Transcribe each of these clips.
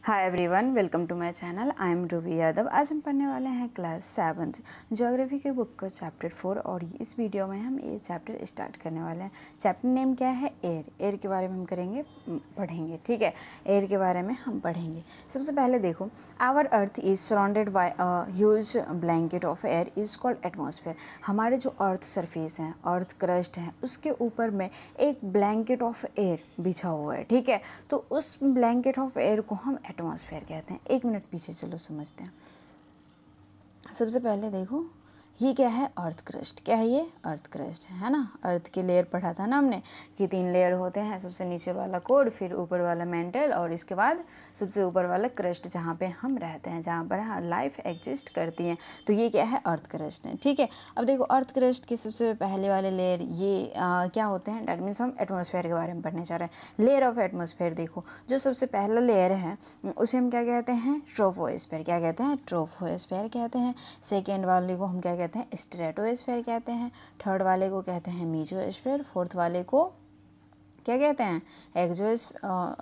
Hi everyone, welcome to my channel. I am Ruby Yadav. आज हम पढ़ने वाले हैं क्लास 7 ज्योग्राफी के बुक का चैप्टर 4 और इस वीडियो में हम ये चैप्टर स्टार्ट करने वाले हैं। चैप्टर नेम क्या है? एयर। एयर के बारे में हम पढ़ेंगे। ठीक है, एयर के बारे में हम पढ़ेंगे। सबसे पहले देखो, our earth is surrounded by a huge blanket of air is called atmosphere. हमारे जो अर्थ सरफेस हैं, अर्थ क्रस्ट हैं, उसके ऊपर में एक ब्लैंकेट ऑफ एयर बिछा हुआ है। ठीक है, तो उस ब्लैंकेट ऑफ एयर को हम एटमॉस्फेयर कहते हैं। एक मिनट पीछे चलो, समझते हैं। सबसे पहले देखो, ये क्या है? Earth crust. क्या है ये? अर्थ क्रस्ट है ना। अर्थ के लेयर पढ़ा था ना हमने कि 3 लेयर होते हैं। सबसे नीचे वाला कोर, फिर ऊपर वाला मेंटल, और इसके बाद सबसे ऊपर वाला क्रस्ट, जहाँ पे हम रहते हैं, जहाँ पर लाइफ एग्जिस्ट करती है। तो ये क्या है? अर्थ क्रस्ट है। ठीक है, अब देखो, अर्थ क्रस्ट के सबसे पहले वाले लेयर ये क्या होते हैं? डैट मीन्स हम एटमॉस्फेयर के बारे में पढ़ने जा रहे हैं। लेयर ऑफ एटमॉस्फेयर देखो, जो सबसे पहला लेयर है उसे हम क्या कहते हैं? ट्रोपोस्फेयर। क्या कहते हैं? ट्रोपोस्फेयर कहते हैं। सेकेंड वाले को हम क्या कहते हैं? स्ट्रेटोस्फेयर कहते हैं। थर्ड वाले को कहते हैं मीजोस्फेयर। फोर्थ वाले को क्या कहते हैं?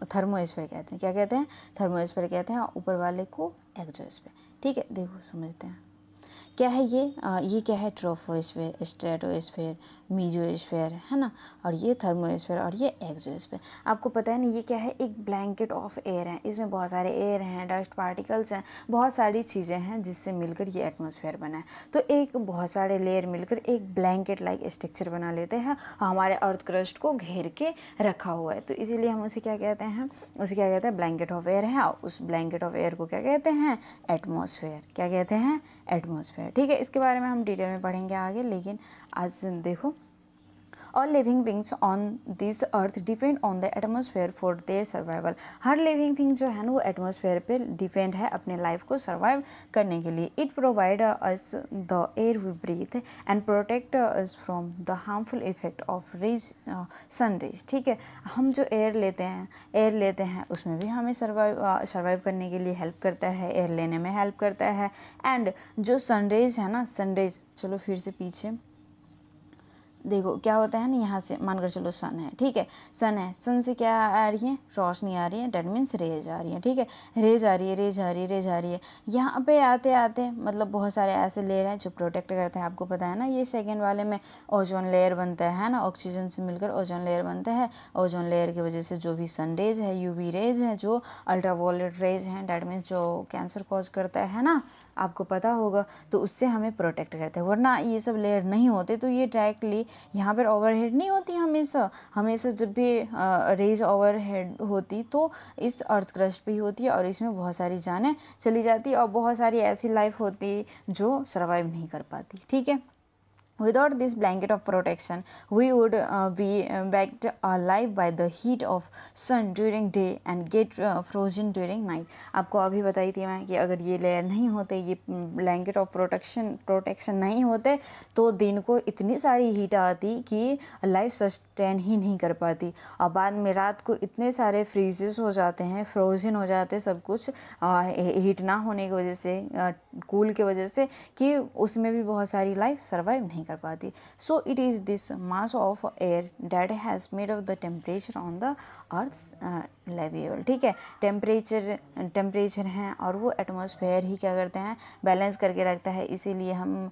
थर्मोस्फेयर कहते हैं। क्या कहते हैं? थर्मोस्फेयर कहते हैं। ऊपर वाले को एक्सोस्फेयर। ठीक है, देखो समझते हैं क्या है ये क्या है? ट्रोपोस्फेयर, स्ट्रेटोस्फेयर, मीजोस्फेयर, है ना, और ये थर्मोस्फेयर और ये एक्सोस्फेयर। आपको पता है ना, ये क्या है? एक ब्लैंकेट ऑफ एयर है। इसमें बहुत सारे एयर हैं, डस्ट पार्टिकल्स हैं, बहुत सारी चीज़ें हैं जिससे मिलकर ये एटमॉस्फेयर बना है। तो एक बहुत सारे लेयर मिलकर एक ब्लैंकेट लाइक स्ट्रक्चर बना लेते हैं, हमारे अर्थ क्रस्ट को घेर के रखा हुआ है। तो इसीलिए हम उसे क्या कहते हैं? उसे क्या कहते हैं? ब्लैंकेट ऑफ एयर है। और उस ब्लैंकेट ऑफ एयर को क्या कहते हैं? एटमॉस्फेयर। क्या कहते हैं? एटमॉस्फेयर। ठीक है, इसके बारे में हम डिटेल में पढ़ेंगे आगे, लेकिन आज देखो, All living beings on this earth depend on the atmosphere for their survival। Her living thing जो है ना, वो एटमॉस्फेयर पे डिपेंड है अपने लाइफ को सर्वाइव करने के लिए। It provide us the air we breathe and protect us from the harmful effect of sun rays. ठीक है, हम जो एयर लेते हैं उसमें भी हमें सर्वाइव करने के लिए हेल्प करता है, एयर लेने में हेल्प करता है। एंड जो सनरेज है ना, सनरेज, चलो फिर से पीछे देखो क्या होता है ना, यहाँ से मानकर चलो सन है। ठीक है, सन है, सन से क्या आ रही है? रोशनी आ रही है, डेट मीन्स रेज आ रही है। ठीक है, रेज आ रही है, रेज आ रही है, रेज आ रही है। यहाँ पे आते आते मतलब बहुत सारे ऐसे लेयर हैं जो प्रोटेक्ट करते हैं। आपको पता है ना, ये सेकेंड वाले में ओजोन लेयर बनता है ना, ऑक्सीजन से मिलकर ओजोन लेयर बनता है। ओजोन लेयर की वजह से जो भी सन रेज है, यूवी रेज है, जो अल्ट्रावायलेट रेज हैं, डेट मीन्स जो कैंसर कॉज करता है ना, आपको पता होगा, तो उससे हमें प्रोटेक्ट करते हैं। वरना ये सब लेयर नहीं होते तो ये डायरेक्टली यहाँ पर ओवरहेड नहीं होती। हमेशा जब भी रेज ओवरहेड होती तो इस अर्थ क्रस्ट पे ही होती है, और इसमें बहुत सारी जानें चली जाती और बहुत सारी ऐसी लाइफ होती जो सर्वाइव नहीं कर पाती। ठीक है, Without this blanket of protection, we would be baked alive by the heat of sun during day and get frozen during night। आपको अभी बताई थी मैं कि अगर ये लेयर नहीं होते, ये ब्लैंकेट ऑफ प्रोटेक्शन नहीं होते, तो दिन को इतनी सारी हीट आती कि लाइफ सस्टेन ही नहीं कर पाती, और बाद में रात को इतने सारे फ्रीजेस हो जाते हैं, फ्रोजन हो जाते हैं सब कुछ, हीट ना होने की वजह से, कूल की वजह से, कि उसमें भी बहुत सारी लाइफ सर्वाइव नहीं कर पाती। So it is this mass of air that has made of the temperature on the earth level. ठीक है, टेम्परेचर हैं और वो एटमॉस्फेयर ही क्या करते हैं? बैलेंस करके रखता है, इसीलिए हम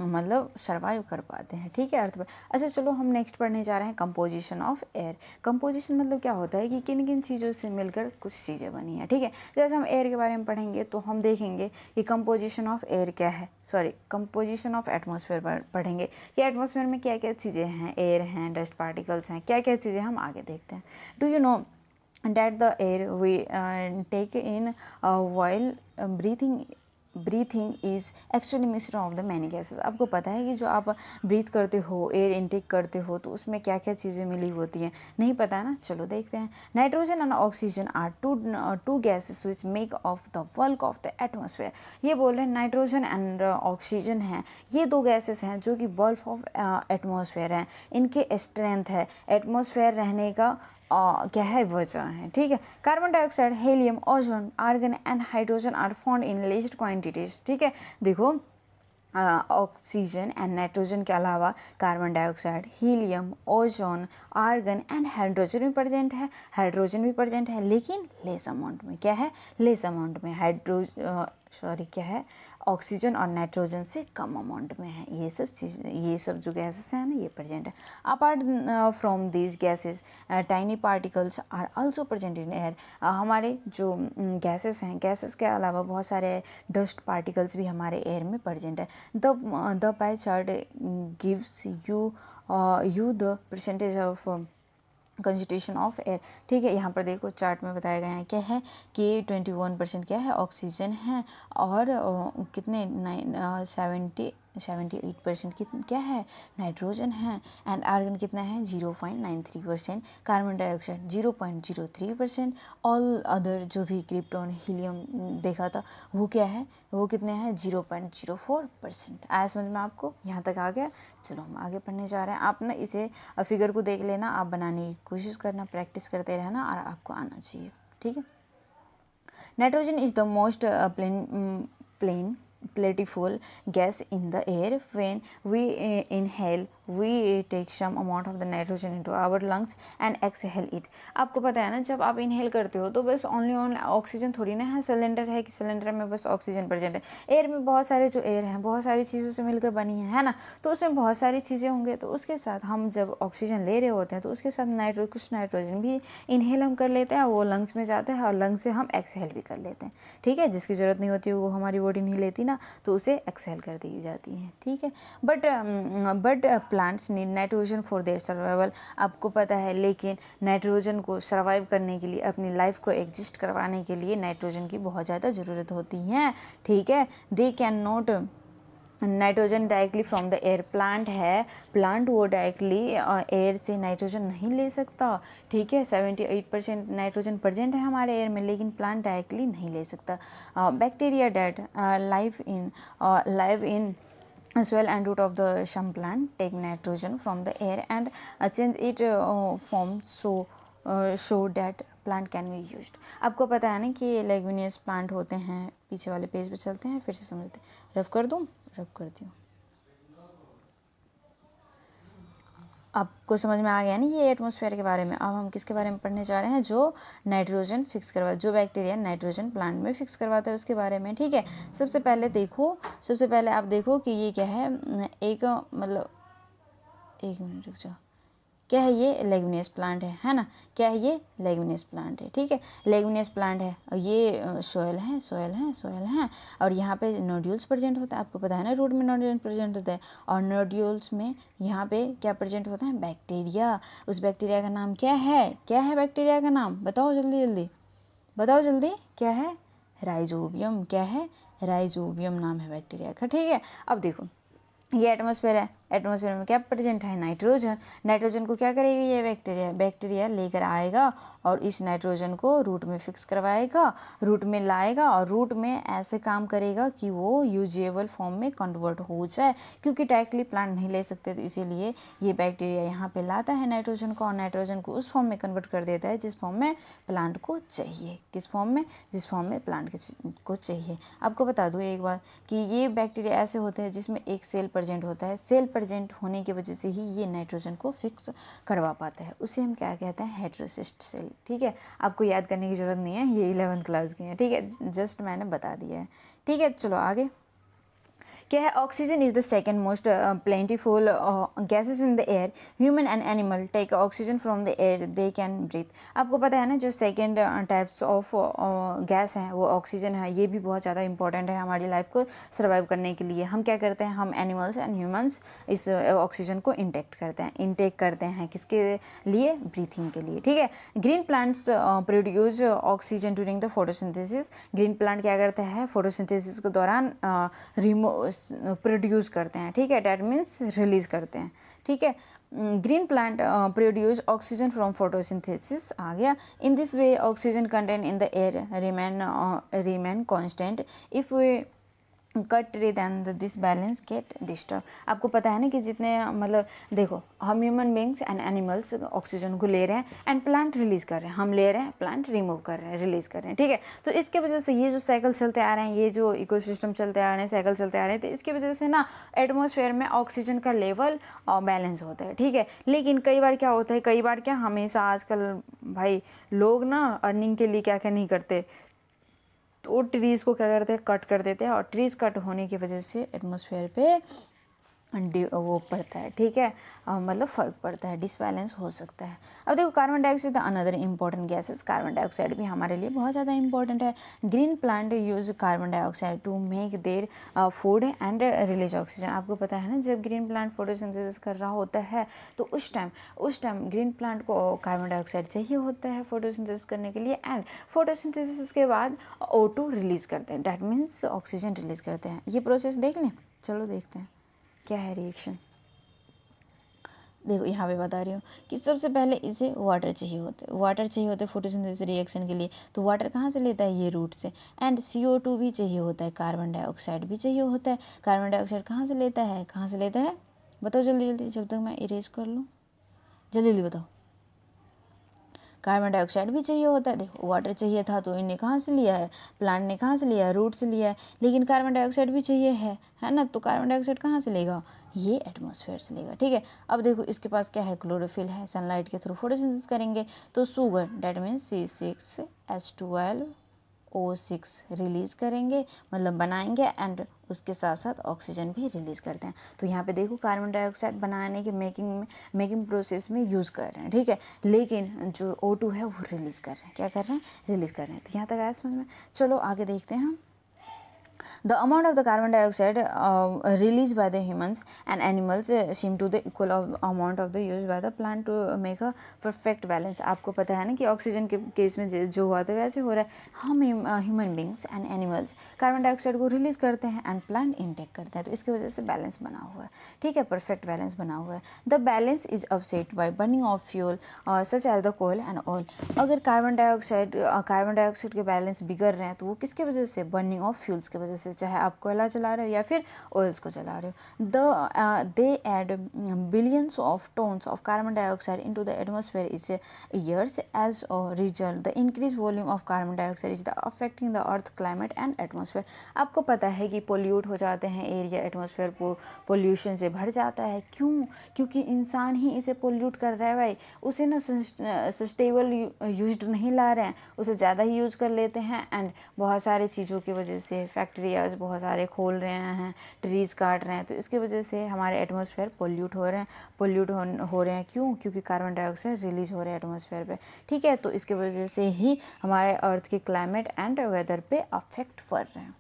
मतलब सर्वाइव कर पाते हैं। ठीक है, अर्थ पर। अच्छा चलो, हम नेक्स्ट पढ़ने जा रहे हैं कंपोजिशन ऑफ एयर। कंपोजिशन मतलब क्या होता है कि किन किन चीज़ों से मिलकर कुछ चीज़ें बनी हैं। ठीक है, जैसे हम एयर के बारे में पढ़ेंगे तो हम देखेंगे कि कंपोजिशन ऑफ एयर क्या है, कंपोजिशन ऑफ एटमॉस्फेयर पढ़ेंगे कि एटमॉस्फेयर में क्या क्या चीज़ें हैं, एयर हैं, डस्ट पार्टिकल्स हैं, क्या क्या चीज़ें हम आगे देखते हैं। Do you know that the air we take in while breathing is actually mixture of the many gases। आपको पता है कि जो आप ब्रीथ करते हो, एयर इनटेक करते हो, तो उसमें क्या क्या चीज़ें मिली होती हैं? नहीं पता है ना, चलो देखते हैं। Nitrogen and oxygen are two gases which make of the bulk of the atmosphere. ये बोल रहे हैं नाइट्रोजन एंड ऑक्सीजन हैं, ये 2 गैसेस हैं जो कि बल्क ऑफ एटमॉस्फेयर हैं। इनके स्ट्रेंथ है एटमॉस्फेयर रहने का क्या है? वजह है। ठीक है, carbon dioxide, helium, ozone, argon and hydrogen are found in least quantities. ठीक है, देखो ऑक्सीजन एंड नाइट्रोजन के अलावा carbon dioxide, helium, ozone, argon and hydrogen भी प्रेजेंट है। हाइड्रोजन भी प्रेजेंट है लेकिन लेस अमाउंट में। क्या है? लेस अमाउंट में। क्या है? ऑक्सीजन और नाइट्रोजन से कम अमाउंट में है। ये सब जो गैसेस हैं ना, ये प्रेजेंट है। Apart from these gases tiny particles are also present in air. हमारे जो गैसेस हैं, गैसेस के अलावा बहुत सारे डस्ट पार्टिकल्स भी हमारे एयर में प्रेजेंट है। The pie chart gives you the percentage of constitution of air. ठीक है, यहाँ पर देखो चार्ट में बताया गया है क्या है कि 21% क्या है? ऑक्सीजन है और कितने 78% क्या है? नाइट्रोजन है। एंड आर्गन कितना है? 0.93%। Carbon dioxide 0.03%। ऑल अदर जो भी क्रिप्टॉन, हीलियम देखा था वो क्या है? वो कितने हैं? 0.04%। आया समझ में आपको? यहाँ तक आ गया? चलो हम आगे पढ़ने जा रहे हैं। आप ना इसे फिगर को देख लेना, आप बनाने की कोशिश करना, प्रैक्टिस करते रहना और आपको आना चाहिए। ठीक है। Nitrogen is the most plentiful gas in the air. When we inhale, we take some amount of the nitrogen into our lungs and exhale it. आपको पता है ना, जब आप इनहेल करते हो तो बस ओनली ऑक्सीजन थोड़ी ना है। सिलेंडर है कि सिलेंडर में बस ऑक्सीजन प्रेजेंट है। एयर में बहुत सारे जो एयर हैं बहुत सारी चीज़ों से मिलकर बनी है ना, तो उसमें बहुत सारी चीज़ें होंगे। तो उसके साथ हम जब ऑक्सीजन ले रहे होते हैं तो उसके साथ कुछ नाइट्रोजन भी इनहेल हम कर लेते हैं, वो लंग्स में जाता है और लंग्स से हम एक्सहेल भी कर लेते हैं। ठीक है, जिसकी ज़रूरत नहीं होती वो हमारी बॉडी नहीं लेती ना, तो उसे एक्सहेल कर दी जाती है। ठीक है। But plants need nitrogen for their survival. आपको पता है, लेकिन नाइट्रोजन को सर्वाइव करने के लिए, अपनी लाइफ को एग्जिस्ट करवाने के लिए नाइट्रोजन की बहुत ज़्यादा ज़रूरत होती है। ठीक है। They can not nitrogen directly from the air. Plant है, प्लांट वो डायरेक्टली एयर से नाइट्रोजन नहीं ले सकता। ठीक है। 78% नाइट्रोजन प्रेजेंट है हमारे एयर में, लेकिन प्लांट डायरेक्टली नहीं ले सकता। Bacteria that live in soil and root of the some plant take nitrogen from the air and change it form so that plant can be used. आपको पता है ना कि ये लेग्यूमिनस प्लांट होते हैं। पीछे वाले पेज पे चलते हैं, फिर से समझते हैं। रफ कर दूँ? रफ कर दूँ। आपको समझ में आ गया ना ये एटमॉस्फेयर के बारे में। अब हम किसके बारे में पढ़ने जा रहे हैं? जो नाइट्रोजन फिक्स करवा, जो बैक्टीरिया नाइट्रोजन प्लांट में फिक्स करवाता है उसके बारे में। ठीक है। सबसे पहले आप देखो कि ये क्या है। एक मिनट रुक जाओ। क्या है ये? लेग्यूमिनस प्लांट है ना? क्या है ये? लेग्यूमिनस प्लांट है। ठीक है। लेग्यूमिनस प्लांट है और ये सोयल है और यहाँ पे नोड्यूल्स प्रेजेंट होता है। आपको पता है ना, रूट में नोड्यूल्स प्रेजेंट होता है और नोड्यूल्स में यहाँ पे क्या प्रेजेंट होता है? बैक्टीरिया। उस बैक्टीरिया का नाम क्या है? क्या है बैक्टीरिया का नाम? बताओ जल्दी बताओ जल्दी। क्या है? राइजोबियम। क्या है? राइजोबियम नाम है बैक्टीरिया का। ठीक है। अब देखो, ये एटमॉस्फेयर है। एटमॉस्फेयर में क्या प्रेजेंट है? नाइट्रोजन। नाइट्रोजन को क्या करेगा ये बैक्टीरिया लेकर आएगा और इस नाइट्रोजन को रूट में फिक्स करवाएगा, रूट में लाएगा और रूट में ऐसे काम करेगा कि वो यूजेबल फॉर्म में कन्वर्ट हो जाए। क्योंकि डायरेक्टली प्लांट नहीं ले सकते, तो इसीलिए ये बैक्टीरिया यहाँ पे लाता है नाइट्रोजन को और नाइट्रोजन को उस फॉर्म में कन्वर्ट कर देता है जिस फॉर्म में प्लांट को चाहिए। किस फॉर्म में? जिस फॉर्म में प्लांट को चाहिए। आपको बता दूँ एक बात कि ये बैक्टीरिया ऐसे होते हैं जिसमें एक सेल प्रेजेंट होता है। सेल प्रेजेंट होने की वजह से ही ये नाइट्रोजन को फिक्स करवा पाता है। उसे हम क्या कहते हैं? Heterocyst cell. ठीक है। आपको याद करने की ज़रूरत नहीं है, ये 11th क्लास की है। ठीक है, जस्ट मैंने बता दिया है। ठीक है, चलो आगे। क्या है? Oxygen is the second most plentiful gases in the air. Human and animal take oxygen from the air they can breathe. आपको पता है ना, जो सेकेंड टाइप्स ऑफ गैस हैं वो ऑक्सीजन है। ये भी बहुत ज़्यादा इंपॉर्टेंट है हमारी लाइफ को सर्वाइव करने के लिए। हम क्या करते हैं? हम एनिमल्स एंड ह्यूमंस इस ऑक्सीजन को इंटेक करते हैं किसके लिए? ब्रीथिंग के लिए। ठीक है। Green plants produce oxygen during the photosynthesis. Green plant क्या करता है? फोटोसिंथेसिस के दौरान प्रोड्यूस करते हैं। ठीक है, डैट मीन्स रिलीज करते हैं। ठीक है। Green plant produce oxygen from photosynthesis आ गया। In this way oxygen content in the air remain constant. If we cut tree then this balance get disturb. आपको पता है ना कि जितने मतलब देखो, हम human beings and animals oxygen को ले रहे हैं एंड प्लांट रिलीज कर रहे हैं, हम ले रहे हैं, प्लांट रिमूव कर रहे हैं, रिलीज कर रहे हैं, ठीक है। तो इसके वजह से ये जो साइकिल चलते आ रहे हैं, ये जो इकोसिस्टम चलते आ रहे हैं, साइकिल चलते आ रहे हैं, तो इसकी वजह से ना एटमॉस्फेयर में ऑक्सीजन का लेवल बैलेंस होता है, ठीक है। लेकिन कई बार क्या होता है, कई बार क्या हमेशा आजकल भाई लोग ना अर्निंग के लिए क्या क्या नहीं करते, तो ट्रीज़ को क्या करते हैं, कट कर देते हैं, और ट्रीज़ कट होने की वजह से एटमॉस्फेयर पे वो पड़ता है, ठीक है, मतलब फ़र्क पड़ता है, डिसबैलेंस हो सकता है। अब देखो, carbon dioxide another important gases. Carbon dioxide भी हमारे लिए बहुत ज़्यादा इंपॉर्टेंट है। Green plant use carbon dioxide to make their food and release oxygen. आपको पता है ना, जब ग्रीन प्लांट फोटोसिंथेसिस कर रहा होता है तो उस टाइम ग्रीन प्लांट को कार्बन डाइऑक्साइड चाहिए होता है फोटोसिंथेसिस करने के लिए, एंड फोटोसिंथेसिस के बाद O2 रिलीज़ करते हैं, डैट मीन्स ऑक्सीजन रिलीज़ करते हैं। ये प्रोसेस देख लें, चलो देखते हैं क्या है रिएक्शन। देखो यहाँ पे बता रही हूँ कि सबसे पहले इसे वाटर चाहिए होते हैं फोटोसिंथेसिस रिएक्शन के लिए। तो वाटर कहाँ से लेता है, ये रूट से। एंड CO2 भी चाहिए होता है, कार्बन डाइऑक्साइड भी चाहिए होता है। कार्बन डाइऑक्साइड कहाँ से लेता है, बताओ जल्दी जल्दी, जब तक मैं इरेज कर लूँ, जल्दी जल्दी बताओ। कार्बन डाइऑक्साइड भी चाहिए होता है। देखो, वाटर चाहिए था तो इन्हें कहाँ से लिया है, प्लांट ने कहाँ से लिया है, रूट से लिया है। लेकिन कार्बन डाइऑक्साइड भी चाहिए है ना, तो कार्बन डाइऑक्साइड कहाँ से लेगा, ये एटमॉस्फेयर से लेगा, ठीक है। अब देखो, इसके पास क्या है, क्लोरोफिल है, सनलाइट के थ्रू फोटोसिंथेसिस करेंगे तो sugar, that means C6H12O6 release करेंगे, मतलब बनाएंगे, एंड उसके साथ साथ ऑक्सीजन भी रिलीज़ करते हैं। तो यहाँ पे देखो, कार्बन डाइऑक्साइड बनाने के मेकिंग प्रोसेस में यूज़ कर रहे हैं, ठीक है। लेकिन जो O2 है वो रिलीज़ कर रहे हैं, क्या कर रहे हैं, रिलीज़ कर रहे हैं। तो यहाँ तक आया समझ में। चलो आगे देखते हैं हम। The amount of the carbon dioxide released by the humans and animals seem to the equal of amount of the used by the plant to make a perfect balance। आपको पता है ना कि ऑक्सीजन के केस में जो हुआ था वैसे हो रहा है। हम human beings and animals carbon dioxide को रिलीज करते हैं एंड प्लांट इनटेक करते हैं, तो इसकी वजह से बैलेंस बना हुआ है, ठीक है, परफेक्ट बैलेंस बना हुआ है। The balance is upset by burning of fuel such as the coal and oil. अगर कार्बन डाइऑक्साइड के बैलेंस बिगड़ रहे हैं तो वो किसकी वजह से, बर्निंग ऑफ फ्यूल्स की वजह से, चाहे आप कोयला चला रहे हो या फिर ऑयल्स को चला रहे हो। They add billions of tons of carbon dioxide into the atmosphere is years. As a result the increase volume of carbon dioxide is the affecting the earth climate and atmosphere. आपको पता है कि pollute हो जाते हैं area, atmosphere pollution से भर जाता है। क्यों, क्योंकि इंसान ही इसे पोल्यूट कर रहा है भाई। उसे ना सस्टेबल यूज्ड नहीं ला रहे हैं, उसे ज़्यादा ही यूज़ कर लेते हैं, एंड बहुत सारी चीज़ों की वजह से फैक्ट्रियाज बहुत सारे खोल रहे हैं, ट्रीज़ काट रहे हैं, तो इसकी वजह से हमारे एटमॉस्फेयर पोल्यूट हो रहे हैं। क्यों, क्योंकि कार्बन डाइऑक्साइड रिलीज हो रहे हैं एटमॉस्फेयर पे, ठीक है। तो इसकी वजह से ही हमारे अर्थ के क्लाइमेट एंड वेदर पे अफेक्ट पड़ रहे हैं।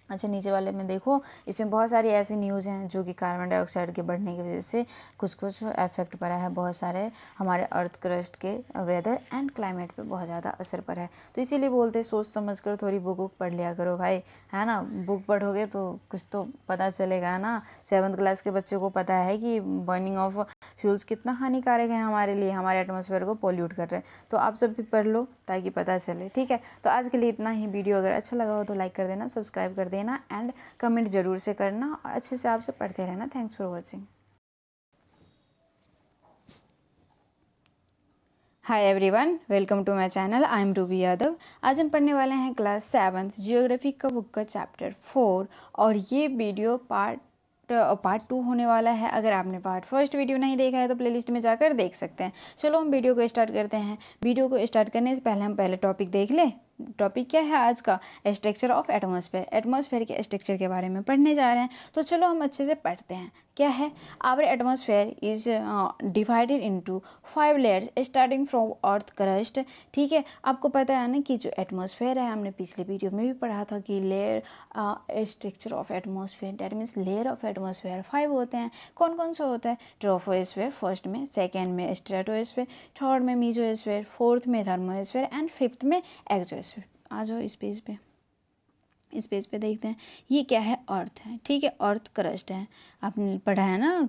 अच्छा, नीचे वाले में देखो, इसमें बहुत सारी ऐसी न्यूज़ हैं जो कि कार्बन डाइऑक्साइड के बढ़ने की वजह से कुछ इफेक्ट पड़ा है, बहुत सारे हमारे अर्थ क्रस्ट के वेदर एंड क्लाइमेट पे बहुत ज़्यादा असर पड़ा है। तो इसीलिए बोलते हैं सोच समझ कर थोड़ी बुक पढ़ लिया करो भाई, है ना। बुक पढ़ोगे तो कुछ तो पता चलेगा ना। 7th क्लास के बच्चों को पता है कि बर्निंग ऑफ फ्यूल्स कितना हानिकारक है हमारे लिए, हमारे एटमॉस्फेयर को पोल्यूट कर रहे हैं। तो आप सब भी पढ़ लो ताकि पता चले, ठीक है। तो आज के लिए इतना ही। वीडियो अगर अच्छा लगा हो तो लाइक कर देना, सब्सक्राइब कर देना, एंड कमेंट जरूर से करना, और अच्छे से आपसे पढ़ते रहना। Thanks for watching. Hi everyone, welcome to my channel. I am Ruby Yadav. आज हम पढ़ने वाले हैं क्लास 7th जियोग्राफी का बुक का चैप्टर 4, और ये वीडियो पार्ट 2 होने वाला है। अगर आपने पार्ट 1 वीडियो नहीं देखा है तो प्लेलिस्ट में जाकर देख सकते हैं। चलो हम वीडियो को स्टार्ट करते हैं। वीडियो को स्टार्ट करने से पहले हम पहले टॉपिक देख लें। टॉपिक क्या है आज का, स्ट्रक्चर ऑफ एटमॉस्फेयर। एटमॉस्फेयर के स्ट्रक्चर के बारे में पढ़ने जा रहे हैं। तो चलो हम अच्छे से पढ़ते हैं। क्या है, our atmosphere is divided into 5 layers starting from earth crust, ठीक है। आपको पता है ना कि जो एटमॉस्फेयर है, हमने पिछले वीडियो में भी पढ़ा था कि layer structure of atmosphere, that means layer of atmosphere 5 होते हैं। कौन कौन सा होता है, ट्रोपोस्फेयर फर्स्ट में, सेकेंड में स्ट्रेटोस्फेयर, थर्ड में मीजोस्फेयर, फोर्थ में थर्मोस्फेयर, एंड फिफ्थ में एक्सोस्फेयर। आ जाओ इस पेज पे देखते हैं। ये क्या है, अर्थ है, ठीक है। अर्थ क्रस्ट है, आपने पढ़ा है ना,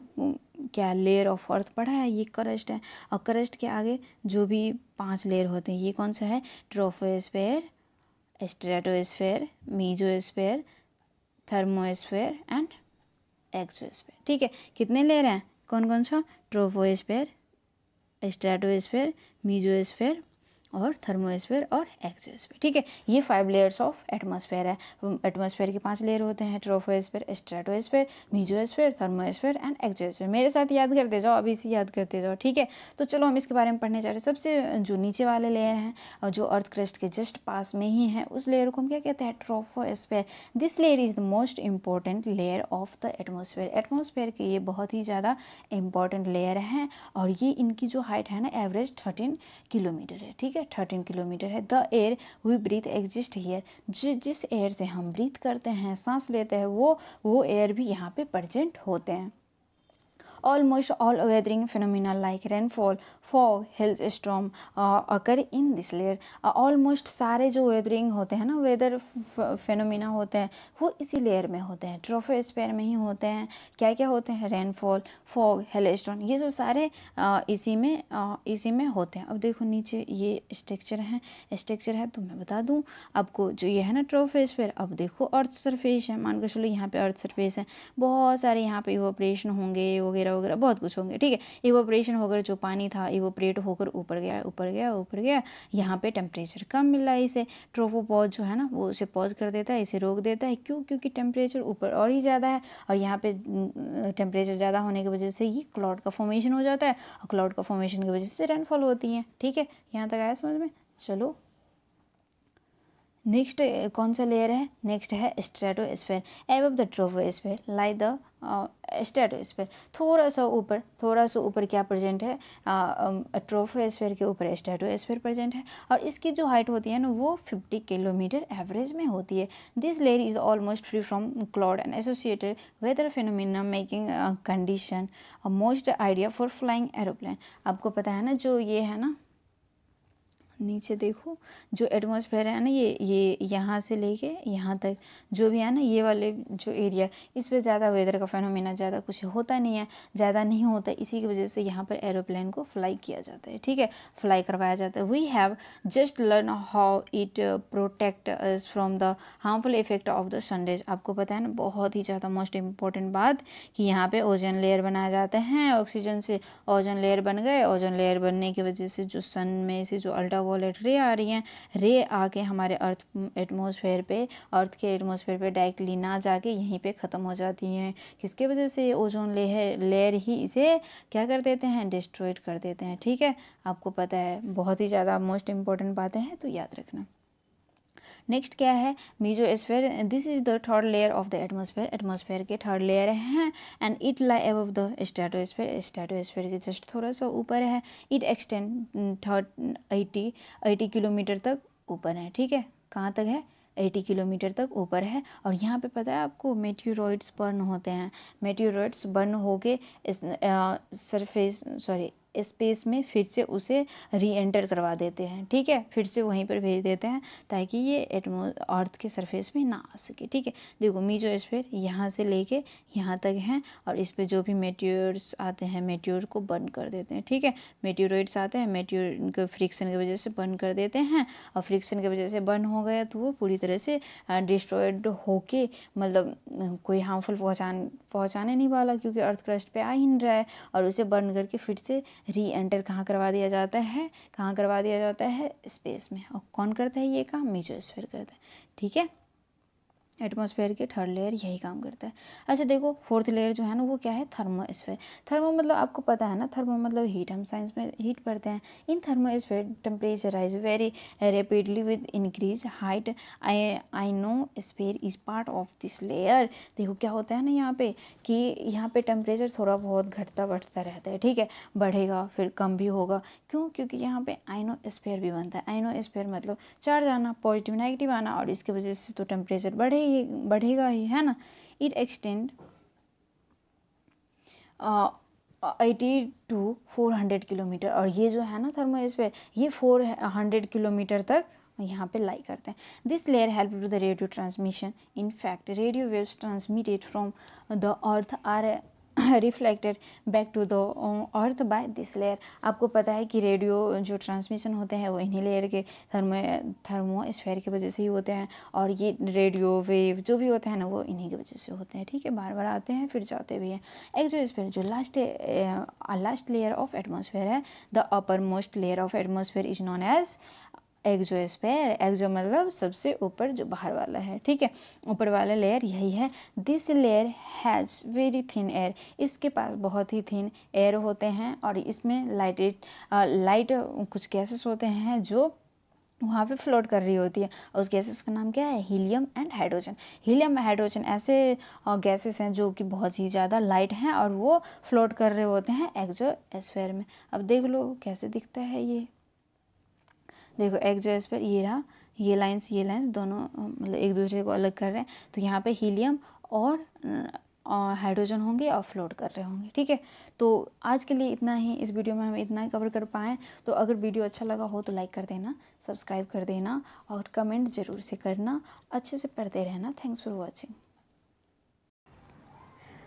क्या लेयर ऑफ अर्थ पढ़ा है, ये क्रस्ट है। और क्रस्ट के आगे जो भी 5 लेयर होते हैं, ये कौन सा है, troposphere, stratosphere, mesosphere, thermosphere and exosphere. ठीक है, कितने लेयर हैं, कौन कौन सा, ट्रोपोस्फेयर, स्ट्रेटोस्फेयर, मीजोस्फेयर और थर्मोस्फेयर और एक्सोस्फेयर। ठीक है, ये 5 लेयर्स ऑफ एटमॉस्फेयर है। एटमॉस्फेयर के 5 लेयर होते हैं, troposphere, stratosphere, mesosphere, thermosphere and exosphere. मेरे साथ याद करते जाओ, अभी से याद करते जाओ। ठीक है, तो चलो हम इसके बारे में पढ़ने जा रहे हैं। सबसे जो नीचे वाले लेयर हैं और जो अर्थ क्रस्ट के जस्ट पास में ही है, उस लेयर को हम क्या कहते हैं, troposphere. This layer is the most important layer of the atmosphere. Atmosphere के ये बहुत ही ज़्यादा इंपॉर्टेंट लेयर हैं और ये इनकी जो हाइट है ना, एवरेज 13 किलोमीटर है। ठीक है, 13 किलोमीटर है। The air we breathe exist here. जिस एयर से हम ब्रीथ करते हैं, सांस लेते हैं, वो एयर भी यहाँ पे प्रेजेंट होते हैं। Almost all weathering phenomena like rainfall, fog, hailstorm occur in this layer. Almost सारे जो वेदरिंग होते हैं ना, वेदर फेनोमिना होते हैं, वो इसी लेयर में होते हैं, ट्रोपोस्फेयर में ही होते हैं। क्या क्या होते हैं, रेनफॉल, फॉग, हेलस्टॉर्म, ये सब सारे इसी में होते हैं। अब देखो नीचे ये स्ट्रक्चर है तो मैं बता दूं आपको, जो ये है ना ट्रोपोस्फेयर, अब देखो अर्थ सरफेस है, मान के चलो यहाँ पे अर्थ सरफेस है, बहुत सारे यहाँ पे इवोपरेशन होंगे वगैरह वगैरह, बहुत कुछ होंगे। ठीक है, इवोपरेशन होकर जो पानी था इवोपरेट होकर ऊपर गया, यहाँ पे टेम्परेचर कम मिल रहा है इसे, ट्रोपोपॉज जो है ना वो उसे पॉज कर देता है, इसे रोक देता है। क्यों, क्योंकि टेम्परेचर ऊपर और ही ज़्यादा है और यहाँ पे टेम्परेचर ज़्यादा होने की वजह से ये क्लाउड का फॉर्मेशन हो जाता है और क्लाउड का फॉर्मेशन की वजह से रेनफॉल होती है। ठीक है, यहाँ तक आया समझ में। चलो नेक्स्ट कौन सा लेयर है, नेक्स्ट है stratosphere. Above the troposphere lie the stratosphere. थोड़ा सा ऊपर क्या प्रेजेंट है, ट्रोपोस्फेयर के ऊपर स्ट्रेटोस्फेयर प्रेजेंट है और इसकी जो हाइट होती है ना वो 50 किलोमीटर एवरेज में होती है। This layer is almost free from cloud and associated weather phenomena making condition most ideal for flying aeroplane. आपको पता है ना, जो ये है ना, नीचे देखो जो एटमॉस्फेयर है ना, ये यहाँ से लेके यहाँ तक जो भी है ना, ये वाले जो एरिया, इस पर ज़्यादा वेदर का फेनोमेना ज़्यादा कुछ होता नहीं है, ज़्यादा नहीं होता। इसी की वजह से यहाँ पर एरोप्लेन को फ्लाई किया जाता है। ठीक है, फ्लाई करवाया जाता है। We have just learn how it protect us from the harmful effect of the sunrays. आपको पता है ना, बहुत ही ज़्यादा मोस्ट इंपॉर्टेंट बात कि यहाँ पे ओजोन लेयर बनाए जाते हैं। ऑक्सीजन से ओजोन लेयर बन गए, ओजोन लेयर बनने की वजह से जो सन में से जो अल्ट्रावायलेट रे आ रही हैं, रे आके हमारे अर्थ के एटमॉस्फेयर पे डायरेक्टली ना जाके यहीं पे ख़त्म हो जाती हैं। किसके वजह से, ओजोन लेयर ही इसे क्या कर देते हैं, डिस्ट्रॉयड कर देते हैं। ठीक है, आपको पता है, बहुत ही ज़्यादा मोस्ट इंपॉर्टेंट बातें हैं तो याद रखना। नेक्स्ट क्या है, mesosphere. This is the third layer of the atmosphere. Atmosphere के थर्ड लेयर हैं and it lie above the stratosphere. Stratosphere के जस्ट थोड़ा सा ऊपर है। इट एक्सटेंड 80 किलोमीटर तक ऊपर है। ठीक है, कहाँ तक है, 80 किलोमीटर तक ऊपर है। और यहाँ पे पता है आपको, मेट्यूरॉइड्स बर्न होते हैं। मेट्यूरॉइड्स बर्न होके इस स्पेस में फिर से उसे री एंटर करवा देते हैं। ठीक है, फिर से वहीं पर भेज देते हैं ताकि ये अर्थ के सरफेस में ना आ सके। ठीक है, देखो मीजोस्फेयर यहाँ से लेके यहाँ तक हैं और इस पे जो भी मेट्योर्स आते हैं, मेट्योर को बर्न कर देते हैं। ठीक है, मेट्योरॉइड्स आते हैं, मेट्योर को फ्रिक्शन की वजह से बर्न कर देते हैं और फ्रिक्शन की वजह से बर्न हो गया तो वो पूरी तरह से डिस्ट्रॉयड होके, मतलब कोई हार्मफुल पहुँचाने नहीं वाला, क्योंकि अर्थ क्रस्ट पे आ ही नहीं रहा है, और उसे बर्न करके फिर से री एंटर कहाँ करवा दिया जाता है, स्पेस में। और कौन करता है ये काम, मीजोस्फेयर करता है। ठीक है, एटमॉस्फेयर के थर्ड लेयर यही काम करता है। अच्छा देखो, फोर्थ लेयर जो है ना वो क्या है, थर्मोस्फेयर। थर्मो मतलब आपको पता है ना, थर्मो मतलब हीट, हम साइंस में हीट पढ़ते हैं। In thermosphere temperature rise very rapidly with increase height. Ionosphere is part of this layer. देखो क्या होता है ना यहाँ पे, कि यहाँ पे टेम्परेचर थोड़ा बहुत घटता बढ़ता रहता है। ठीक है, बढ़ेगा फिर कम भी होगा। क्यों, क्योंकि यहाँ पे आइनोस्फेयर भी बनता है। आइनोस्फेयर मतलब चार्ज आना, पॉजिटिव नेगेटिव आना, और इसकी वजह से तो टेम्परेचर बढ़ेगा ही, है ना। It extend 80 to 400 kilometre. और ये जो है ना थर्मोस्फेयर, ये 400 किलोमीटर तक यहाँ पे लाई करते हैं। This layer help to the radio transmission. In fact radio waves transmitted from the earth are reflected back to the earth by this layer. आपको पता है कि रेडियो जो ट्रांसमिशन होते हैं वो इन्हीं लेयर के थर्मोस्फेयर की वजह से ही होते हैं, और ये रेडियो वेव जो भी होते हैं ना वो इन्हीं की वजह से होते हैं। ठीक है, बार बार आते हैं फिर जाते भी हैं। एक्सोस्फीयर जो लास्ट लेयर ऑफ एटमॉस्फेयर है, the upper most layer of atmosphere is known as exosphere. Exo मतलब सबसे ऊपर जो बाहर वाला है, ठीक है, ऊपर वाला लेयर यही है। This layer has very thin air. इसके पास बहुत ही थिन एयर होते हैं, और इसमें लाइट कुछ गैसेस होते हैं जो वहाँ पे फ्लोट कर रही होती है। उस गैसेस का नाम क्या है? Helium and hydrogen. Helium hydrogen ऐसे गैसेस हैं जो कि बहुत ही ज़्यादा लाइट हैं और वो फ्लोट कर रहे होते हैं एक्सोस्फीयर में। अब देख लो कैसे दिखता है ये, देखो एक्सोस्फीयर ये रहा, ये लाइंस दोनों मतलब एक दूसरे को अलग कर रहे हैं। तो यहाँ पे हीलियम और हाइड्रोजन होंगे और फ्लोट कर रहे होंगे। ठीक है, तो आज के लिए इतना ही, इस वीडियो में हम इतना ही कवर कर पाएँ। तो अगर वीडियो अच्छा लगा हो तो लाइक कर देना, सब्सक्राइब कर देना और कमेंट ज़रूर से करना। अच्छे से पढ़ते रहना। Thanks for watching.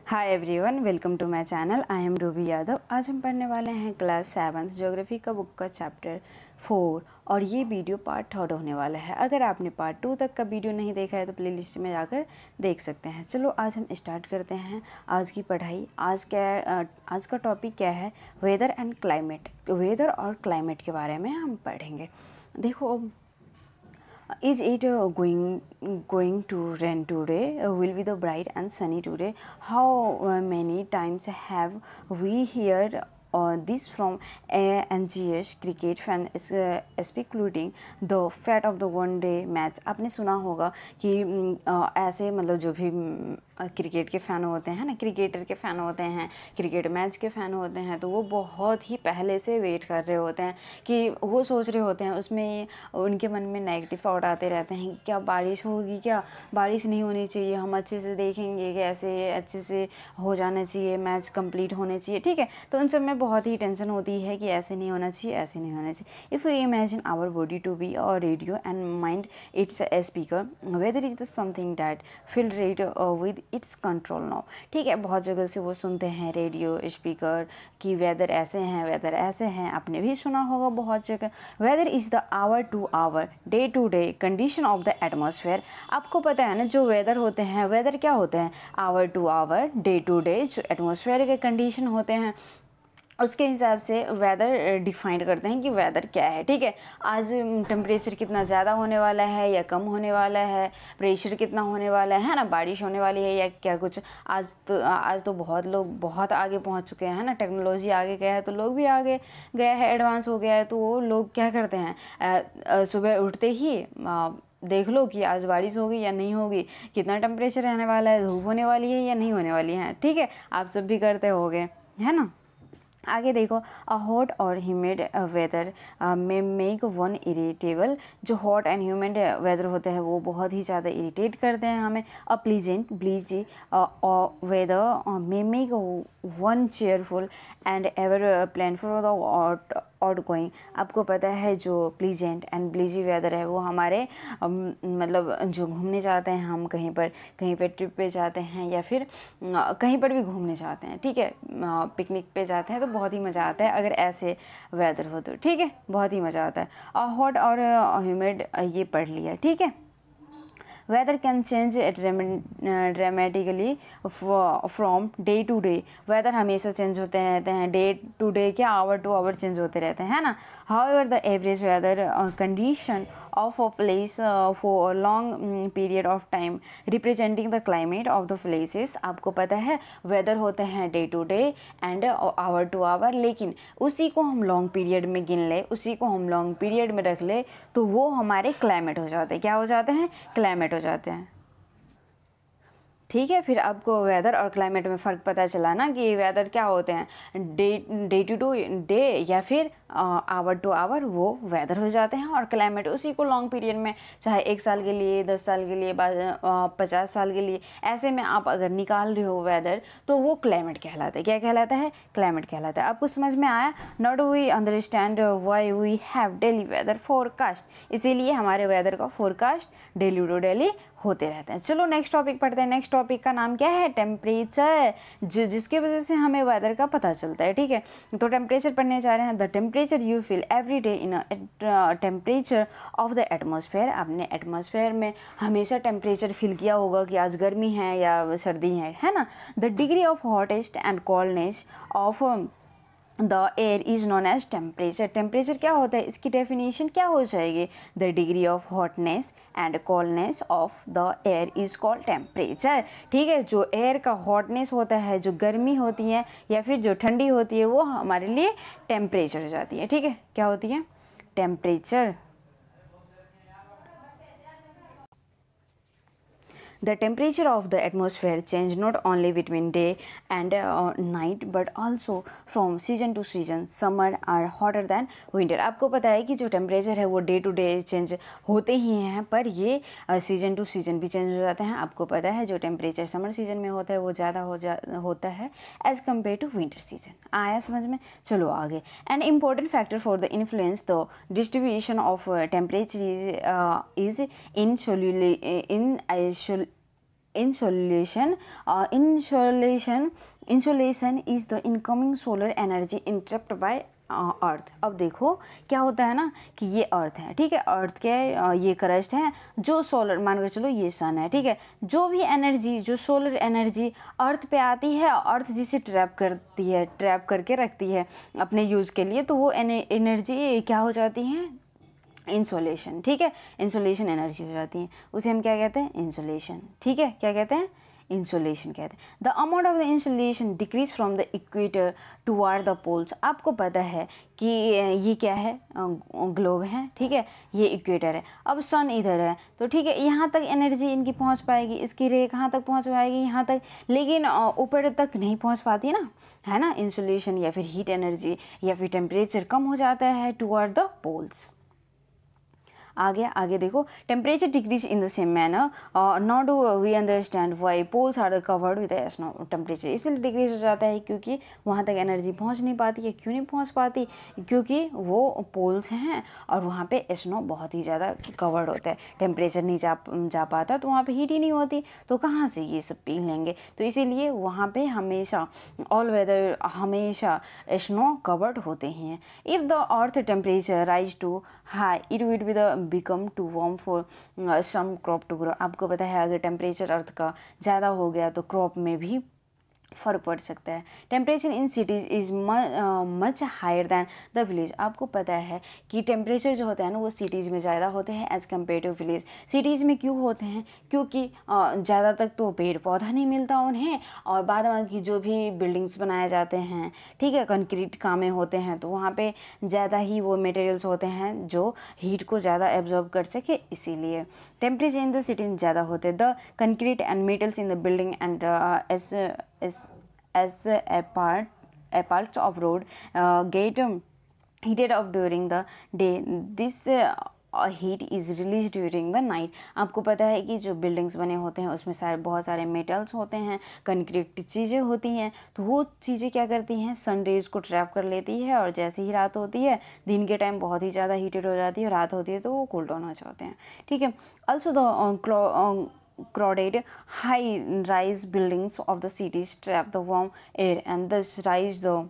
Hi everyone, welcome to my channel. I am Ruby Yadav. आज हम पढ़ने वाले हैं क्लास 7 ज्योग्राफी का बुक का चैप्टर 4, और ये वीडियो पार्ट 3 होने वाला है। अगर आपने पार्ट 2 तक का वीडियो नहीं देखा है तो प्लेलिस्ट में जाकर देख सकते हैं। चलो आज हम स्टार्ट करते हैं आज की पढ़ाई। आज का टॉपिक क्या है? Weather and climate. वेदर और क्लाइमेट के बारे में हम पढ़ेंगे। देखो, is it going to rain today? Will be the bright and sunny today? How many times have we heard this from NGS cricket fan speculating the fate of the one day match? आपने सुना होगा कि ऐसे मतलब जो भी cricket के fan होते हैं ना, क्रिकेटर के फ़ैन होते हैं, क्रिकेट मैच के फ़ैन होते हैं, तो वो बहुत ही पहले से वेट कर रहे होते हैं कि वो सोच रहे होते हैं, उसमें उनके मन में नेगेटिव थॉट आते रहते हैं, क्या बारिश होगी, क्या बारिश नहीं होनी चाहिए, हम अच्छे से देखेंगे, कैसे अच्छे से हो जाना चाहिए, मैच कंप्लीट होने चाहिए। ठीक है, तो उन सब में बहुत ही टेंशन होती है कि ऐसे नहीं होना चाहिए, ऐसे नहीं होना चाहिए। If you imagine our body to be a radio and mind it's a speaker, weather is the something that fill red with its control now. ठीक है, बहुत जगह से वो सुनते हैं रेडियो स्पीकर कि वेदर ऐसे हैं, वेदर ऐसे हैं। आपने भी सुना होगा बहुत जगह। Weather is the hour to hour, day to day condition of the atmosphere. आपको पता है ना, जो वेदर होते हैं, वेदर क्या होते हैं? Hour to hour, day to day जो एटमॉस्फेयर के कंडीशन होते हैं, उसके हिसाब से वेदर डिफाइन करते हैं कि वेदर क्या है। ठीक है, आज टेम्परेचर कितना ज़्यादा होने वाला है या कम होने वाला है, प्रेशर कितना होने वाला है ना, बारिश होने वाली है या क्या कुछ। आज तो बहुत लोग बहुत आगे पहुंच चुके हैं ना, टेक्नोलॉजी आगे गया है तो लोग भी आगे गया है, एडवांस हो गया है। तो वो लोग क्या करते हैं, सुबह उठते ही देख लो कि आज बारिश होगी या नहीं होगी, कितना टेम्परेचर रहने वाला है, धूप होने वाली है या नहीं होने वाली है। ठीक है, आप सब भी करते होगे, है ना। आगे देखो, अ हॉट और ह्यूमिड वेदर में मेक वन इरिटेबल। जो हॉट एंड ह्यूमिड वेदर होते हैं वो बहुत ही ज़्यादा इरिटेट करते हैं हमें। अ प्लीजेंट ब्लीजी वेदर में make one cheerful and ever plan for the out going. आपको पता है जो प्लीजेंट एंड ब्लीजी वेदर है वो हमारे मतलब जो घूमने जाते हैं, हम कहीं पर ट्रिप पे जाते हैं या फिर कहीं पर भी घूमने जाते हैं, ठीक है, पिकनिक पे जाते हैं, तो बहुत ही मज़ा आता है अगर ऐसे वेदर हो तो। ठीक है, बहुत ही मज़ा आता है। हॉट और ह्यूमिड ये पढ़ लिया। ठीक है, weather can change dramatically from day to day. Weather हमेशा चेंज होते रहते हैं, डे टू डे क्या, आवर टू आवर चेंज होते रहते हैं, है ना। However the average weather condition of a place for long period of time representing the climate of the places. आपको पता है वेदर होते हैं day to day and hour to hour, लेकिन उसी को हम लॉन्ग पीरियड में गिन ले, उसी को हम लॉन्ग पीरियड में रख ले तो वो हमारे क्लाइमेट हो जाते हैं। क्या हो जाते हैं? क्लाइमेट हो जाते हैं। ठीक है, फिर आपको वेदर और क्लाइमेट में फ़र्क पता चला ना कि वेदर क्या होते हैं, डे टू डे या फिर आवर टू आवर वो वेदर हो जाते हैं, और क्लाइमेट उसी को लॉन्ग पीरियड में, चाहे 1 साल के लिए, 10 साल के लिए, 50 साल के लिए, ऐसे में आप अगर निकाल रहे हो वेदर तो वो क्लाइमेट कहलाता है। क्या कहलाता है? क्लाइमेट कहलाता है। आपको समझ में आया? Not we understand why we have daily weather forecast. इसीलिए हमारे वेदर का फोरकास्ट डेली टू डेली होते रहते हैं। चलो नेक्स्ट टॉपिक पढ़ते हैं। नेक्स्ट टॉपिक का नाम क्या है? टेम्परेचर, जिसके वजह से हमें वेदर का पता चलता है। ठीक है, तो टेम्परेचर पढ़ने जा रहे हैं। The temperature you feel every day in temperature of the atmosphere. आपने एटमॉस्फेयर में हमेशा टेम्परेचर फील किया होगा कि आज गर्मी है या सर्दी है ना। The degree of hottest and coldness of the air is known as temperature. Temperature क्या होता है, इसकी डेफिनेशन क्या हो जाएगी? The degree of hotness and coldness of the air is called temperature. ठीक है, जो एयर का हॉटनेस होता है, जो गर्मी होती है या फिर जो ठंडी होती है, वो हमारे लिए टेम्परेचर हो जाती है। ठीक है, क्या होती है? Temperature. The temperature of the atmosphere change not only between day and night but also from season to season. Summer are hotter than winter. आपको पता है कि जो टेम्परेचर है वो डे टू डे चेंज होते ही हैं, पर ये सीजन टू सीजन भी चेंज हो जाते हैं। आपको पता है जो टेम्परेचर समर सीजन में होता है वो ज़्यादा होता है as compare to winter season. आया समझ में? चलो आगे। An important factor for the influence the distribution of temperature is insolation is the incoming solar energy interrupted by earth. अब देखो क्या होता है ना कि ये अर्थ है, ठीक है, अर्थ के ये क्रस्ट है, जो सोलर मान कर चलो ये सन है, ठीक है, जो भी एनर्जी, जो सोलर एनर्जी अर्थ पे आती है, अर्थ जिसे ट्रैप करती है, ट्रैप करके रखती है अपने यूज़ के लिए, तो वो एनर्जी क्या हो जाती है? इंसोलेशन। ठीक है, इंसोलेशन एनर्जी हो जाती है, उसे हम क्या कहते हैं? इंसोलेशन। ठीक है, क्या कहते हैं? इंसोलेशन कहते हैं। The amount of the insolation decrease from the equator toward the poles. आपको पता है कि ये क्या है? ग्लोब है, ठीक है, ये इक्वेटर है। अब सन इधर है, तो ठीक है, यहाँ तक एनर्जी इनकी पहुँच पाएगी, इसकी रे कहाँ तक पहुँच पाएगी? यहाँ तक, लेकिन ऊपर तक नहीं पहुँच पाती ना, है ना। इंसोलेशन या फिर हीट एनर्जी या फिर टेम्परेचर कम हो जाता है टुवार्ड द पोल्स। आगे देखो, temperature decrease in the same manner not we understand why poles are covered with snow. Temperature इसलिए डिक्रीज हो जाता है क्योंकि वहाँ तक एनर्जी पहुँच नहीं पाती है। क्यों नहीं पहुँच पाती? क्योंकि वो पोल्स हैं और वहाँ पे स्नो बहुत ही ज़्यादा कवर्ड होता है, टेम्परेचर नहीं जा पाता, तो वहाँ पे हीट ही नहीं होती, तो कहाँ से ये सब पी लेंगे? तो इसीलिए वहाँ पे हमेशा ऑल वेदर हमेशा स्नो कवर्ड होते हैं। If the earth temperature rise to high it will be the become too warm for some crop to grow. आपको पता है अगर टेम्परेचर अर्थ का ज़्यादा हो गया तो क्रॉप में भी फ़र्क पड़ सकता है। Temperature in cities is much higher than the village. आपको पता है कि टेम्परेचर जो होता है ना वो सिटीज़ में ज़्यादा होते हैं as compare to village. Cities में क्यों होते हैं? क्योंकि ज़्यादा तक तो पेड़ पौधा नहीं मिलता उन्हें, और बाद बाकी जो भी बिल्डिंग्स बनाए जाते हैं, ठीक है, कंक्रीट कामें होते हैं, तो वहाँ पे ज़्यादा ही वो मटेरियल्स होते हैं जो हीट को ज़्यादा एब्जॉर्ब कर सके, इसीलिए टेम्परेचर इन द सिटी ज़्यादा होते हैं। The concrete and metals in the building and as a parts of road get heated up during the day. This heat is release during the night. आपको पता है कि जो बिल्डिंग्स बने होते हैं उसमें बहुत सारे मेटल्स होते हैं, कंक्रीट चीज़ें होती हैं, तो वो चीज़ें क्या करती हैं? सन रेज को ट्रैप कर लेती है, और जैसे ही रात होती है, दिन के टाइम बहुत ही ज़्यादा हीटेड हो जाती है, रात होती है तो वो कूल डाउन हो जाते हैं। ठीक है, also the crowded high-rise buildings of the cities trap the warm air and thus rise the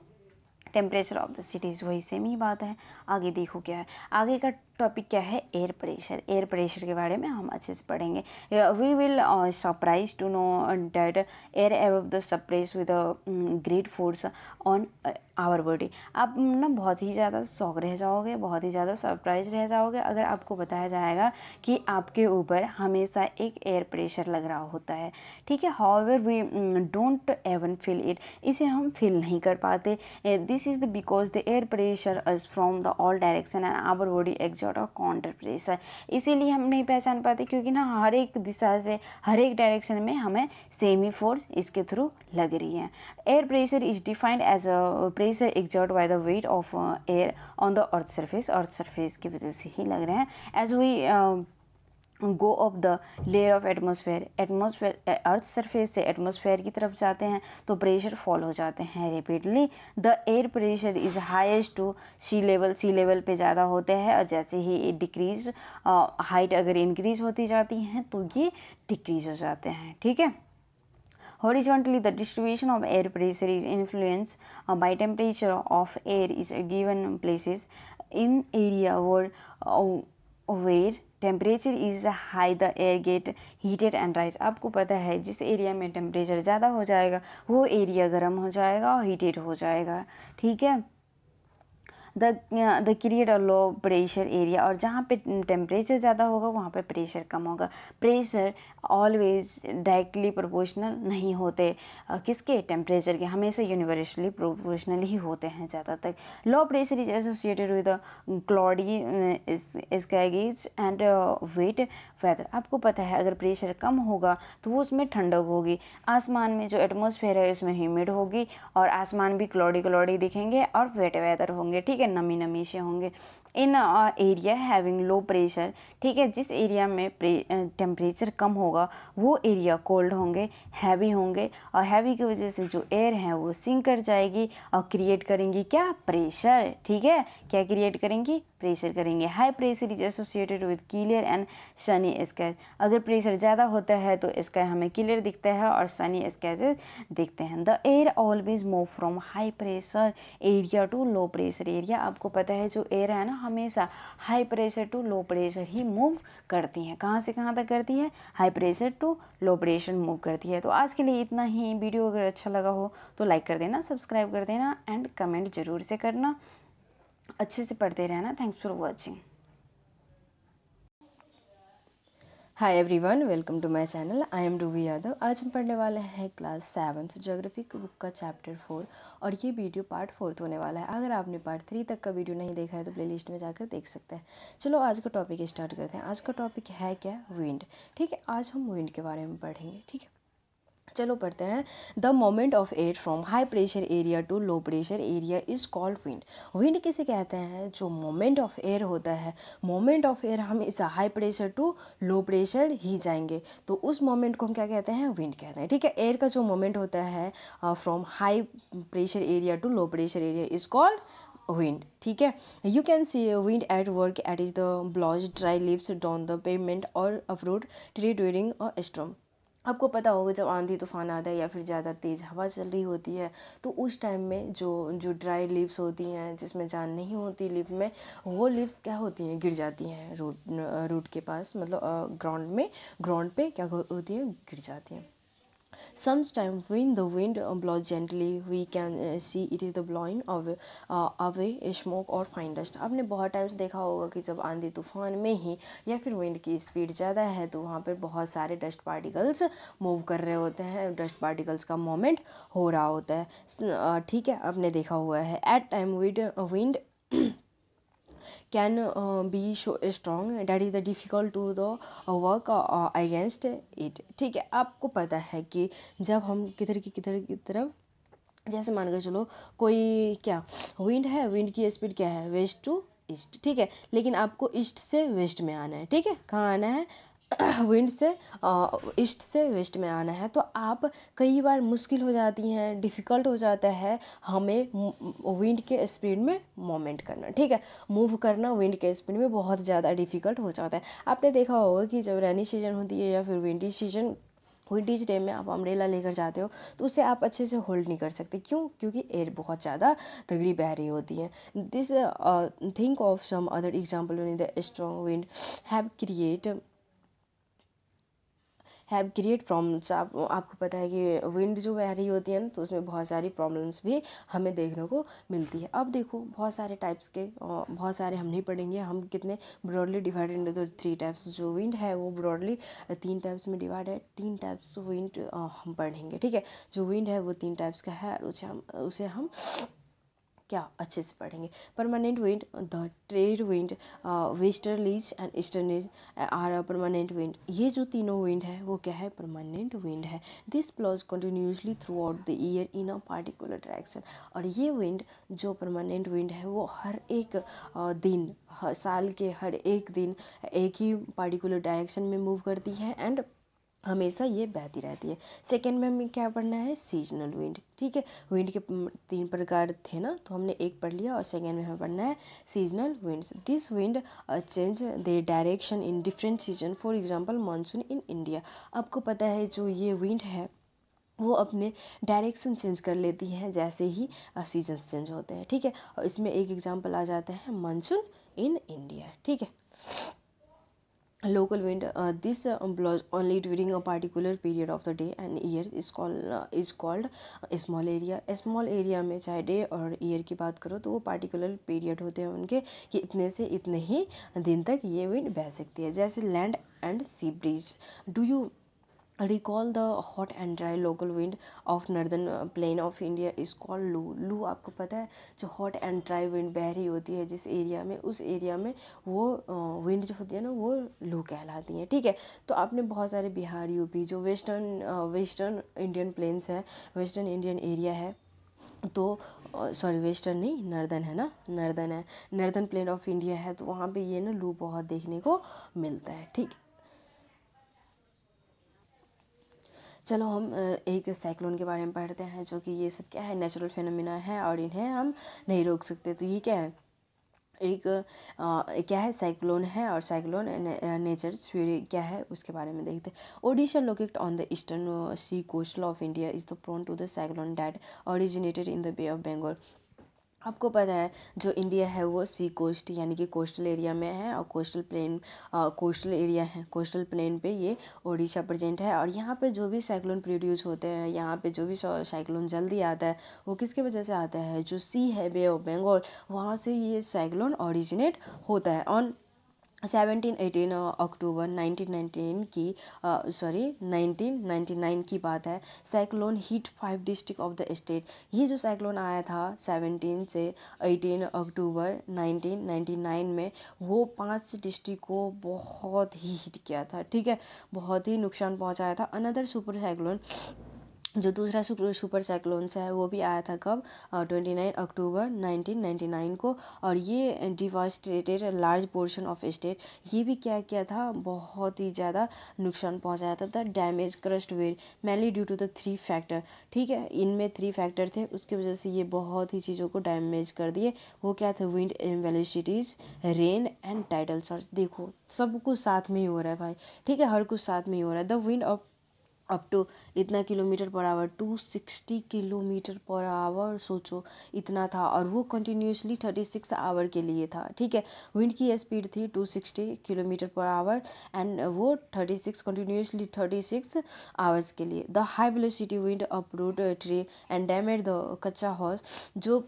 temperature of the cities. वही सेम ही बात है। आगे देखो क्या है, आगे का टॉपिक क्या है? Air pressure. एयर प्रेशर के बारे में हम अच्छे से पढ़ेंगे। We will surprise to know that air above the surface with great force on our body. आप ना बहुत ही ज़्यादा शॉक रह जाओगे, बहुत ही ज़्यादा सरप्राइज रह जाओगे अगर आपको बताया जाएगा कि आपके ऊपर हमेशा एक एयर प्रेशर लग रहा होता है। ठीक है, however we don't even feel it. इसे हम फील नहीं कर पाते। This is the because the air pressure is from the all direction and our body exert a counter pressure. इसीलिए हम नहीं पहचान पाते क्योंकि ना हर एक दिशा से, हर एक डायरेक्शन में हमें सेम ही फोर्स इसके थ्रू लग रही है। Air pressure is defined as a pressure exert by the weight of air on the earth surface. Earth surface की वजह से ही लग रहे हैं। As we go of the layer of atmosphere earth surface से एटमोसफेयर की तरफ जाते हैं तो प्रेशर फॉल हो जाते हैं rapidly. The air pressure is highest to sea level पे ज़्यादा होते हैं, और जैसे ही डिक्रीज हाइट अगर इंक्रीज होती जाती हैं तो ये डिक्रीज हो जाते हैं। ठीक है। Horizontally, the distribution of air pressure is influenced by temperature of air is given places. In area where temperature is high the air gate heated and rise. आपको पता है जिस एरिया में टेम्परेचर ज़्यादा हो जाएगा वो एरिया गर्म हो जाएगा और हीटेड हो जाएगा। ठीक है। The create a low pressure area, और जहाँ पे टेम्परेचर ज़्यादा होगा वहाँ पे प्रेशर कम होगा। प्रेशर ऑलवेज डायरेक्टली प्रोपोर्शनल नहीं होते किसके, टेम्परेचर के, हमेशा यूनिवर्सली प्रोपोर्शनल ही होते हैं ज़्यादातर। Low pressure is associated with cloudy skies and wet weather. आपको पता है अगर प्रेशर कम होगा तो वो उसमें ठंडक होगी, आसमान में जो एटमॉस्फेयर है उसमें ह्यूमिड होगी और आसमान भी क्लॉडी दिखेंगे और वेट वेदर होंगे। ठीक है, नमी से होंगे। इन एरिया हैविंग लो प्रेशर, ठीक है, जिस एरिया में टेम्परेचर कम होगा वो एरिया कोल्ड होंगे, हैवी होंगे, और हैवी की वजह से जो एयर है वो सिंक कर जाएगी और क्रिएट करेंगी क्या, प्रेशर। ठीक है, क्या क्रिएट करेंगी, प्रेशर करेंगे। High pressure is associated with clear and Sunny sky. अगर प्रेशर ज़्यादा होता है तो स्काई हमें क्लियर दिखता है और सनी स्काई दिखते हैं। The air always move from high pressure area to low pressure area. आपको पता है जो एयर है ना हमेशा high pressure to low pressure ही मूव करती हैं। कहाँ से कहाँ तक करती है, high pressure to low pressure move करती है। तो आज के लिए इतना ही। वीडियो अगर अच्छा लगा हो तो लाइक कर देना, सब्सक्राइब कर देना एंड कमेंट जरूर से करना। अच्छे से पढ़ते रहना। Thanks for watching. Hi everyone, welcome to my channel. I am Ruby Yadav. आज हम पढ़ने वाले हैं क्लास 7th ज्योग्राफी की बुक का चैप्टर 4, और ये वीडियो पार्ट 4 होने वाला है। अगर आपने पार्ट 3 तक का वीडियो नहीं देखा है तो प्लेलिस्ट में जाकर देख सकते हैं। चलो आज का टॉपिक स्टार्ट करते हैं। आज का टॉपिक है क्या, विंड। ठीक है, आज हम विंड के बारे में पढ़ेंगे। ठीक है, चलो पढ़ते हैं। The movement of air from high pressure area to low pressure area is called wind. Wind किसे कहते हैं, जो मोमेंट ऑफ एयर होता है। मोमेंट ऑफ एयर हम इस high pressure to low pressure ही जाएंगे तो उस मोमेंट को हम क्या कहते हैं, विंड कहते हैं। ठीक है, एयर का जो मोमेंट होता है from high pressure area to low pressure area is called wind. ठीक है, you can see a wind at work at is the blows dry leaves down the pavement or uproot tree during a storm. आपको पता होगा जब आंधी तूफान आता है या फिर ज़्यादा तेज़ हवा चल रही होती है तो उस टाइम में जो ड्राई लीव्स होती हैं जिसमें जान नहीं होती लीफ में, वो लीव्स क्या होती हैं, गिर जाती हैं रूट के पास, मतलब ग्राउंड पे क्या होती हैं, गिर जाती हैं। Sometimes when the wind blows gently, we can see it is the blowing away smoke or fine dust. आपने बहुत टाइम्स देखा होगा कि जब आंधी तूफान में ही या फिर विंड की स्पीड ज़्यादा है तो वहाँ पर बहुत सारे डस्ट पार्टिकल्स मूव कर रहे होते हैं, डस्ट पार्टिकल्स का मूवमेंट हो रहा होता है। ठीक है, आपने देखा हुआ है। At time wind can be so strong that is the difficult to the work against it. ठीक है, आपको पता है कि जब हम किधर की तरफ, जैसे मान कर चलो कोई क्या विंड है, विंड की स्पीड क्या है, वेस्ट टू ईस्ट। ठीक है, लेकिन आपको ईस्ट से वेस्ट में आना है। ठीक है, कहाँ आना है, विंड से ईस्ट से वेस्ट में आना है। तो आप कई बार मुश्किल हो जाती हैं, डिफ़िकल्ट हो जाता है हमें विंड के स्पीड में मूवमेंट करना। ठीक है, मूव करना विंड के स्पीड में बहुत ज़्यादा डिफ़िकल्ट हो जाता है। आपने देखा होगा कि जब रेनी सीजन होती है या फिर विंडी सीजन, विंटीज डे में आप अम्ब्रेला लेकर जाते हो तो उसे आप अच्छे से होल्ड नहीं कर सकते। क्यों, क्योंकि एयर बहुत ज़्यादा तगड़ी बह रही होती है। This think of some other example in the strong wind have create problems. आपको पता है कि विंड जो बह रही होती है ना तो उसमें बहुत सारी प्रॉब्लम्स भी हमें देखने को मिलती है। अब देखो बहुत सारे टाइप्स के, बहुत सारे हम नहीं पढ़ेंगे, हम कितने broadly divided into the 3 types. जो विंड है वो ब्रॉडली 3 टाइप्स में डिवाइड है। 3 टाइप्स विंड हम पढ़ेंगे। ठीक है, जो विंड है वो 3 टाइप्स का है और उसे हम क्या अच्छे से पढ़ेंगे। Permanent wind, the trade wind, westerlies and easterlies are permanent wind. ये जो तीनों विंड है वो क्या है, परमानेंट विंड है। This blows continuously throughout the year in a particular direction. और ये विंड जो परमानेंट विंड है वो हर एक दिन, साल के हर एक दिन एक ही पार्टिकुलर डायरेक्शन में मूव करती है एंड हमेशा ये बहती रहती है। सेकेंड में हमें क्या पढ़ना है, सीजनल विंड। ठीक है, विंड के 3 प्रकार थे ना, तो हमने एक पढ़ लिया और सेकेंड में हमें पढ़ना है seasonal winds. This wind change the direction in different season, for example monsoon in India. आपको पता है जो ये विंड है वो अपने डायरेक्शन चेंज कर लेती है जैसे ही सीजन्स चेंज होते हैं। ठीक है, और इसमें एक एग्जांपल आ जाता है मानसून इन इंडिया। ठीक है, local wind, this blows only during a particular period of the day and year, is called small area। small area में चाहे डे और ईयर की बात करो तो वो पार्टिकुलर पीरियड होते हैं उनके कि इतने से इतने ही दिन तक ये विंड बह सकती है। जैसे land and sea breeze. Do you recall the hot and dry local wind of northern plain of India is called लू। लू आपको पता है जो हॉट एंड ड्राई विंड बह रही होती है जिस एरिया में, उस एरिया में वो विंड जो होती है ना वो लू कहलाती है। ठीक है, तो आपने बहुत सारे बिहार, यूपी जो वेस्टर्न इंडियन प्लेन्स है, वेस्टर्न इंडियन एरिया है, तो सॉरी वेस्टर्न नहीं, नर्दन है ना, नर्दन है, नर्दन प्लेन ऑफ इंडिया है, तो वहाँ पे ये ना लू बहुत देखने को मिलता है। ठीक, चलो हम एक साइक्लोन के बारे में पढ़ते हैं, जो कि ये सब क्या है, नेचुरल फिनोमिना है और इन्हें हम नहीं रोक सकते। तो ये क्या है, एक क्या है, साइक्लोन है, और साइक्लोन नेचर थ्योरी क्या है उसके बारे में देखते हैं। Odisha located on the eastern sea coastal of India is the prone to the cyclone that originated in the bay of Bengal. आपको पता है जो इंडिया है वो सी कोस्ट यानी कि कोस्टल एरिया में है, और कोस्टल एरिया है, कोस्टल प्लेन पे ये ओडिशा प्रेजेंट है। और यहाँ पे जो भी साइक्लोन प्रोड्यूस होते हैं, यहाँ पे जो भी साइक्लोन जल्दी आता है वो किसके वजह से आता है, जो सी है बे ऑफ बंगाल, वहाँ से ये साइक्लोन ओरिजिनेट होता है। ऑन 17-18 अक्टूबर 1919 की 1999 की बात है, cyclone hit 5 district of the state. ये जो साइक्लोन आया था 17 से 18 अक्टूबर 1999 में, वो 5 डिस्ट्रिक्ट को बहुत ही हिट किया था। ठीक है, बहुत ही नुकसान पहुंचाया था। अनदर सुपर साइक्लोन, जो दूसरा सुपर साइक्लोन्स है वो भी आया था कब, 29 अक्टूबर 1999 को, और ये devastated large portion of state. ये भी क्या किया था, बहुत ही ज़्यादा नुकसान पहुंचाया था। The damage crust were mainly due to the 3 factor. ठीक है, इनमें 3 फैक्टर थे, उसकी वजह से ये बहुत ही चीज़ों को डैमेज कर दिए। वो क्या थे, wind velocities, rain and tidal search. देखो सब कुछ साथ में ही हो रहा है भाई। ठीक है, हर कुछ साथ में ही हो रहा है। The wind of up to इतना kilometre per hour, 260 kilometre per hour, सोचो इतना था, और वो कंटिन्यूसली 36 आवर के लिए था। ठीक है, विंड की स्पीड थी 260 किलोमीटर पर आवर एंड वो 36 कंटिन्यूसली 36 आवर्स के लिए। The high velocity wind uproot tree and damage the कच्चा हॉर्स। जो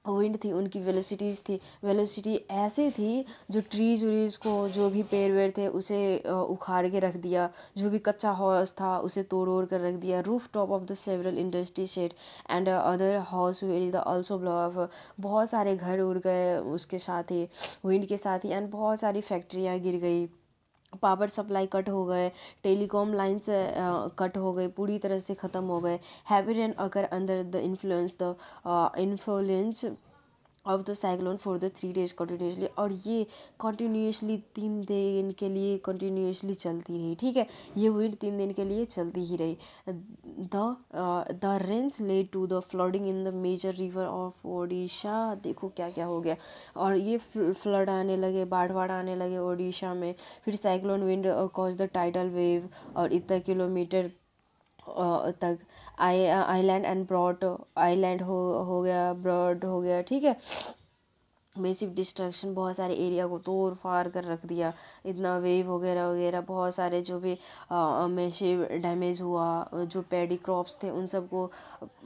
विंड थी उनकी वेलोसिटी ऐसी थी जो ट्रीज व्रीज को, जो भी पेड़ वेड़ थे उसे उखाड़ के रख दिया, जो भी कच्चा हाउस था उसे तोड़ ओड़ कर रख दिया। Roof top of the several industry shed and other house will also blow off. बहुत सारे घर उड़ गए उसके साथ ही, विंड के साथ ही, एंड बहुत सारी फैक्ट्रियाँ गिर गई, पावर सप्लाई कट हो गए, टेलीकॉम लाइन्स कट हो गए, पूरी तरह से ख़त्म हो गए। हैवी रेन अगर under the influence of the cyclone for the 3 days continuously. और ये कंटिन्यूसली 3 दिन के लिए कंटिन्यूसली चलती रही। ठीक है, ये विंड 3 दिन के लिए चलती ही रही। The rains led to the flooding in the major river of Odisha. देखो क्या क्या हो गया, और ये फ्लड आने लगे, बाढ़ आने लगे ओडिशा में। फिर cyclone wind cause the tidal wave, और इतना किलोमीटर तक आइलैंड एंड ब्रॉड, आइलैंड हो गया, ब्रॉड हो गया। ठीक है, मेसिव डिस्ट्रक्शन, बहुत सारे एरिया को तोड़ फाड़ कर रख दिया, इतना वेव वगैरह वगैरह, बहुत सारे जो भी मेसिव डैमेज हुआ, जो पैडी क्रॉप्स थे उन सबको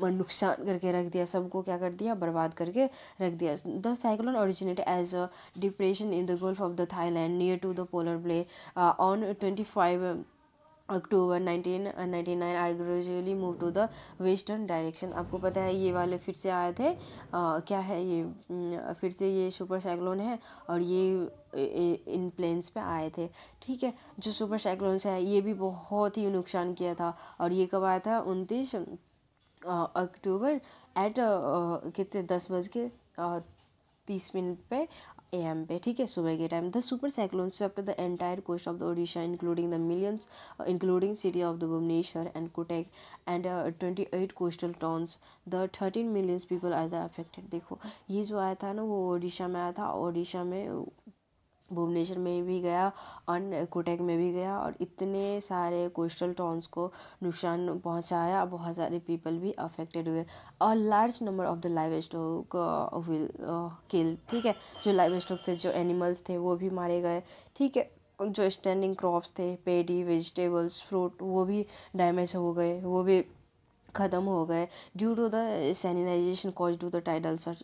नुकसान करके रख दिया, सबको क्या कर दिया, बर्बाद करके रख दिया। The cyclone originate as a depression in the gulf of the Thailand near to the polar plain on 25 October 1999 are gradually move to the western direction. आपको पता है ये वाले फिर से आए थे, क्या है ये, फिर से ये सुपर साइक्लोन है और ये इन प्लेन्स पे आए थे। ठीक है, जो सुपर साइक्लोन है ये भी बहुत ही नुकसान किया था। और ये कब आया था? 29 अक्टूबर एट कितने 10:30 पे AM पे। ठीक है, सुबह के time. The super cyclone swept the entire coast of the Odisha including the millions including city of the Bhubaneswar and Cuttack and 28 coastal towns. The 13 millions people are the affected. देखो ये जो आया था ना वो ओडिशा में आया था। ओडिशा में भुवनेश्वर में भी गया और कोटक में भी गया और इतने सारे कोस्टल टाउन्स को नुकसान पहुंचाया। बहुत सारे पीपल भी अफेक्टेड हुए। और large number of the live stock will kill. ठीक है, जो लाइव स्टॉक थे, जो एनिमल्स थे वो भी मारे गए। ठीक है, जो स्टैंडिंग क्रॉप्स थे, पेडी, वेजिटेबल्स, फ्रूट, वो भी डैमेज हो गए, वो भी ख़त्म हो गए। Due to the salinisation cause to the tidal surge.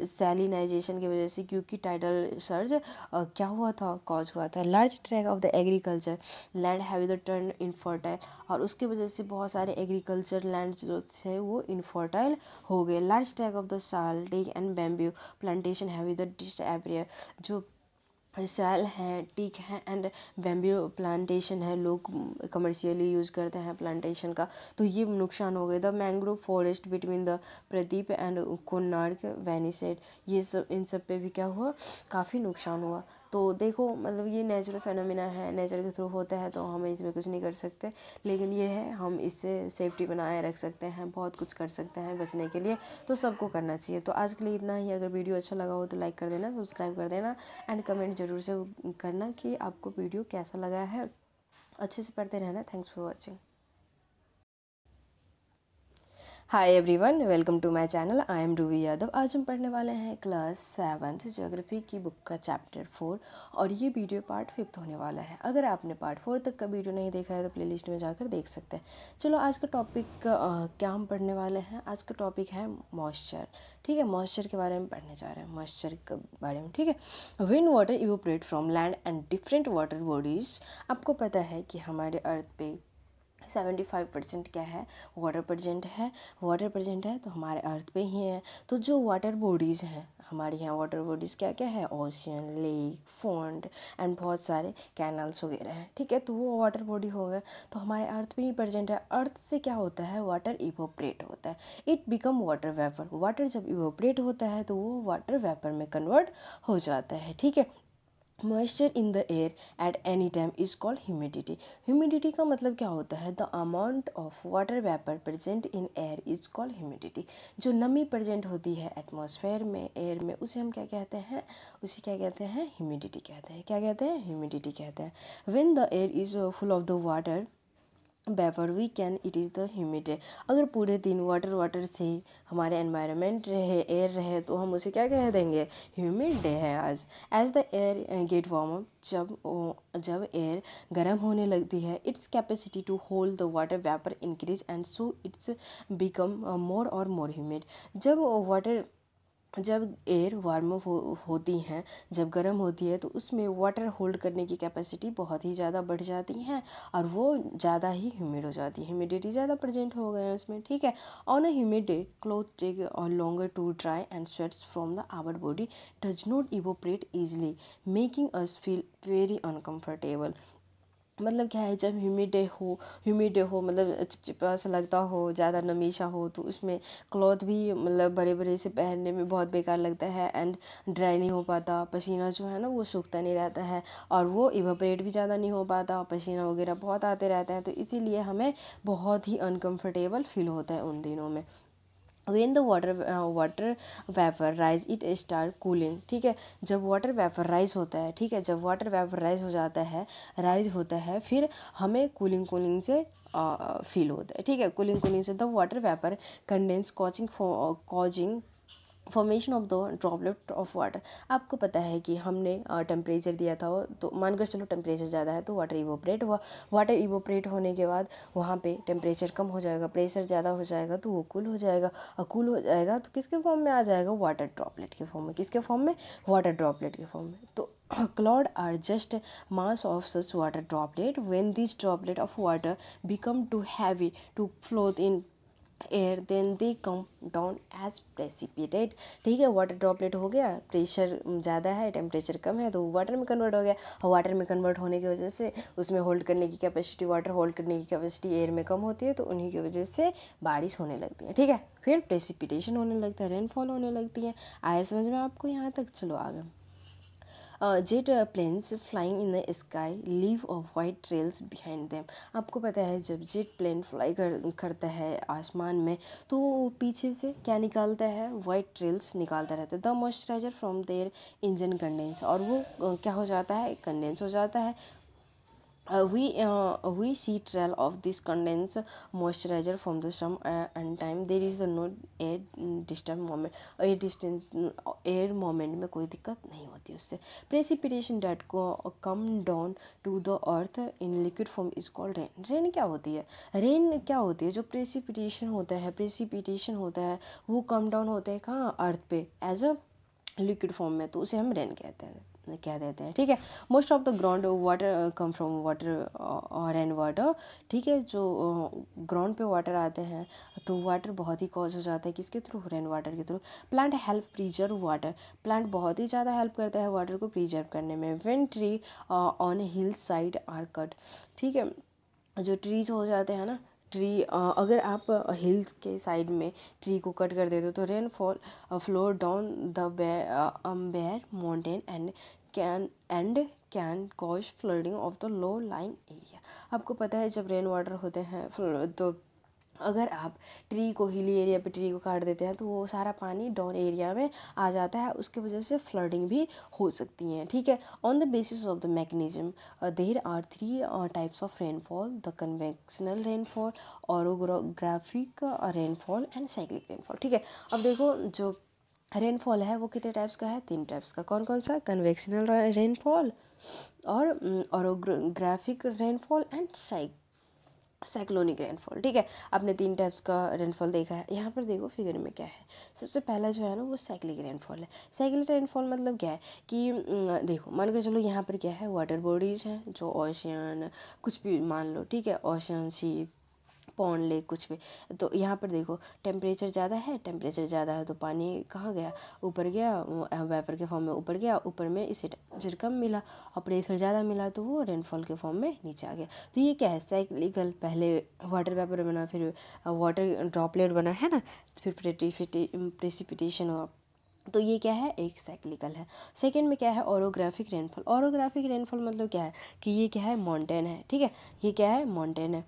Salinisation की वजह से, क्योंकि टाइडल सर्ज क्या हुआ था, कॉज हुआ था। Large track of the agriculture land have the turn infertile. और उसकी वजह से बहुत सारे एग्रीकल्चर लैंड जो थे वो इनफर्टाइल हो गए। Large track of the saltic and bamboo plantation have the disappeared. जो सैल हैं, टीक हैं एंड बैम्बू प्लांटेशन है, लोग कमर्शियली यूज़ करते हैं प्लांटेशन का, तो ये नुकसान हो गए। The mangrove forest between the Paradip and Konark vanished. ये सब, इन सब पे भी क्या हुआ, काफ़ी नुकसान हुआ। तो देखो मतलब ये नेचुरल फेनोमिना है, नेचर के थ्रू होता है तो हम इसमें कुछ नहीं कर सकते, लेकिन ये है हम इससे सेफ्टी बनाए रख सकते हैं, बहुत कुछ कर सकते हैं बचने के लिए, तो सबको करना चाहिए। तो आज के लिए इतना ही। अगर वीडियो अच्छा लगा हो तो लाइक कर देना, सब्सक्राइब कर देना एंड कमेंट ज़रूर से करना कि आपको वीडियो कैसा लगा है। अच्छे से पढ़ते रहना। Thanks for watching. Hi everyone, welcome to my channel. I am Ruby Yadav. आज हम पढ़ने वाले हैं क्लास 7th ज्योग्राफी की बुक का चैप्टर 4 और ये वीडियो पार्ट 5th होने वाला है। अगर आपने पार्ट 4 तक का वीडियो नहीं देखा है तो प्लेलिस्ट में जाकर देख सकते हैं। चलो आज का टॉपिक क्या हम पढ़ने वाले हैं। आज का टॉपिक है मॉइस्चर। ठीक है, मॉइस्चर के बारे में पढ़ने जा रहे हैं, मॉइस्चर के बारे में। ठीक है, win water evaporate from land and different water bodies. आपको पता है कि हमारे अर्थ पे 75% क्या है, वाटर प्रेजेंट है। वाटर प्रेजेंट है तो हमारे अर्थ पे ही है। तो जो वाटर बॉडीज़ हैं हमारे यहाँ, वाटर बॉडीज़ क्या क्या है, ओशियन, लेक, फोंड एंड बहुत सारे कैनल्स वगैरह हैं। ठीक है, तो वो वाटर बॉडी हो गए, तो हमारे अर्थ पे ही प्रेजेंट है। अर्थ से क्या होता है, वाटर इवोपरेट होता है, it become water vapour. Water जब इवोपरेट होता है तो वो वाटर वेपर में कन्वर्ट हो जाता है। ठीक है, moisture in the air at any time is called humidity. Humidity का मतलब क्या होता है, the amount of water vapour present in air is called humidity. जो नमी प्रेजेंट होती है एटमॉस्फेयर में, एयर में, उसे हम क्या कहते हैं, उसे क्या कहते हैं, ह्यूमिडिटी कहते हैं। क्या कहते हैं, ह्यूमिडिटी कहते हैं। When the air is full of the water vapour we can it is the humid. अगर पूरे दिन वाटर से हमारे एनवायरनमेंट रहे, एयर रहे, तो हम उसे क्या कह देंगे, ह्यूमिड डे है आज। As the air get warm up, जब एयर गर्म होने लगती है, its capacity to hold the water vapour increase and so its become more और मोर ह्यूमिड। जब एयर वार्म होती हैं, जब गर्म होती है, तो उसमें वाटर होल्ड करने की कैपेसिटी बहुत ही ज़्यादा बढ़ जाती हैं और वो ज़्यादा ही ह्यूमिड हो जाती है, ह्यूमिडिटी ज़्यादा प्रेजेंट हो गए हैं उसमें। ठीक है, on a humid day cloth take longer to dry and sweats from the our body does not evaporate easily making us feel very uncomfortable. मतलब क्या है, जब ह्यूमिड हो मतलब चिपचिपा सा लगता हो, ज़्यादा नमीशा हो, तो उसमें क्लॉथ भी मतलब बड़े बड़े से पहनने में बहुत बेकार लगता है एंड ड्राई नहीं हो पाता, पसीना जो है ना वो सूखता नहीं रहता है और वो इवेपोरेट भी ज़्यादा नहीं हो पाता, पसीना वगैरह बहुत आते रहता है, तो इसीलिए हमें बहुत ही अनकम्फर्टेबल फील होता है उन दिनों में। When the water vapour rise it start cooling. ठीक है, जब वाटर वेपर राइज होता है, ठीक है, जब वाटर वेपर राइज हो जाता है, राइज होता है, फिर हमें कूलिंग से फील होता है। ठीक है, कूलिंग से the water vapour condense causing formation of the droplet of water. आपको पता है कि हमने टेम्परेचर दिया था, तो मानकर चलो टेम्परेचर ज़्यादा है तो वाटर इवोपरेट हुआ। वाटर इवोपरेट होने के बाद वहाँ पे टेम्परेचर कम हो जाएगा, प्रेशर ज़्यादा हो जाएगा तो वो कूल हो जाएगा, और कूल हो जाएगा तो किसके फॉर्म में आ जाएगा, वाटर ड्रॉपलेट के फॉर्म में। किसके फॉर्म में, वाटर ड्रॉपलेट के फॉर्म में। तो cloud are just mass of such water droplet. When these droplet of water become too heavy to float in air then they come down as precipitate. ठीक है, water droplet हो गया, pressure ज़्यादा है, temperature कम है, तो वाटर में convert हो गया, और वाटर में कन्वर्ट होने की वजह से उसमें होल्ड करने की कैपेसिटी, वाटर होल्ड करने की कैपेसिटी एयर में कम होती है, तो उन्हीं की वजह से बारिश होने लगती है। ठीक है, फिर प्रेसिपिटेशन होने लगता है, रेनफॉल होने लगती है। आया समझ में आपको यहाँ तक? चलो आगे। Jet planes flying in the sky leave white trails behind them. आपको पता है जब जेट प्लेन फ्लाई करता है आसमान में तो वो पीछे से क्या निकालता है, वाइट ट्रेल्स निकालता रहता है। The moisturiser from their engine condense, और वो क्या हो जाता है, कंडेंस हो जाता है। We see trail of this condense moisturizer from the some and time there is no air distant moment, air moment में कोई दिक्कत नहीं होती उससे। precipitation that come down to the earth in liquid form is called rain। Rain क्या होती है, rain क्या होती है, जो precipitation होता है वो कम डाउन होता है कहाँ, अर्थ पे एज अ लिक्विड फॉर्म में, तो उसे हम रेन कहते हैं, क्या देते हैं। ठीक है, most of the ground water come from water rain water. ठीक है, जो ग्राउंड पे वाटर आते हैं तो वाटर बहुत ही कॉज हो जाता है किसके थ्रू, रेन वाटर के through. Plant help preserve water, plant बहुत ही ज़्यादा हेल्प करता है वाटर को प्रिजर्व करने में। When tree on hill side are cut. ठीक है, जो ट्रीज हो जाते हैं ना, ट्री अगर आप हिल्स के साइड में ट्री को कट कर देते हो तो rainfall flow down the bare mountain can cause flooding of the low lying area. आपको पता है जब रेन वाटर होते हैं तो अगर आप ट्री को, हिली एरिया पे ट्री को काट देते हैं तो वो सारा पानी डाउन एरिया में आ जाता है, उसके वजह से फ्लडिंग भी हो सकती है। ठीक है, on the basis of the mechanism there are 3 types of rainfall, the convectional rainfall, orographic rainfall and cyclic rainfall. ठीक है, अब देखो जो रेनफॉल है वो कितने टाइप्स का है, 3 टाइप्स का। कौन कौन सा, कन्वेक्शनल रेनफॉल और orographic rainfall and cyclonic rainfall. ठीक है, आपने 3 टाइप्स का रेनफॉल देखा है। यहाँ पर देखो फिगर में क्या है, सबसे पहला जो है ना वो साइक्लिक रेनफॉल है। साइक्लिक रेनफॉल मतलब क्या है कि देखो मान के चलो यहाँ पर क्या है, वाटर बॉडीज हैं जो ओशियन कुछ भी मान लो, ठीक है, ओशियन, सी, पॉन्ड, लेक, कुछ भी। तो यहाँ पर देखो टेम्परेचर ज़्यादा है, टेम्परेचर ज़्यादा है तो पानी कहाँ गया, ऊपर गया, वेपर के फॉर्म में ऊपर गया, ऊपर में इसे टेम्परेचर कम मिला, और प्रेशर ज़्यादा मिला तो वो रेनफॉल के फॉर्म में नीचे आ गया। तो ये क्या है, साइक्लिकल, पहले वाटर वेपर बना, फिर वाटर ड्रॉपलेट बना, है ना, फिर प्रेसिपिटेशन हुआ, तो ये क्या है, एक साइक्लिकल है। सेकंड में क्या है, ऑरोग्राफिक रेनफॉल। ऑरोग्राफिक रेनफॉल मतलब क्या है कि ये क्या है, माउंटेन है। ठीक है, ये क्या है, माउंटेन है,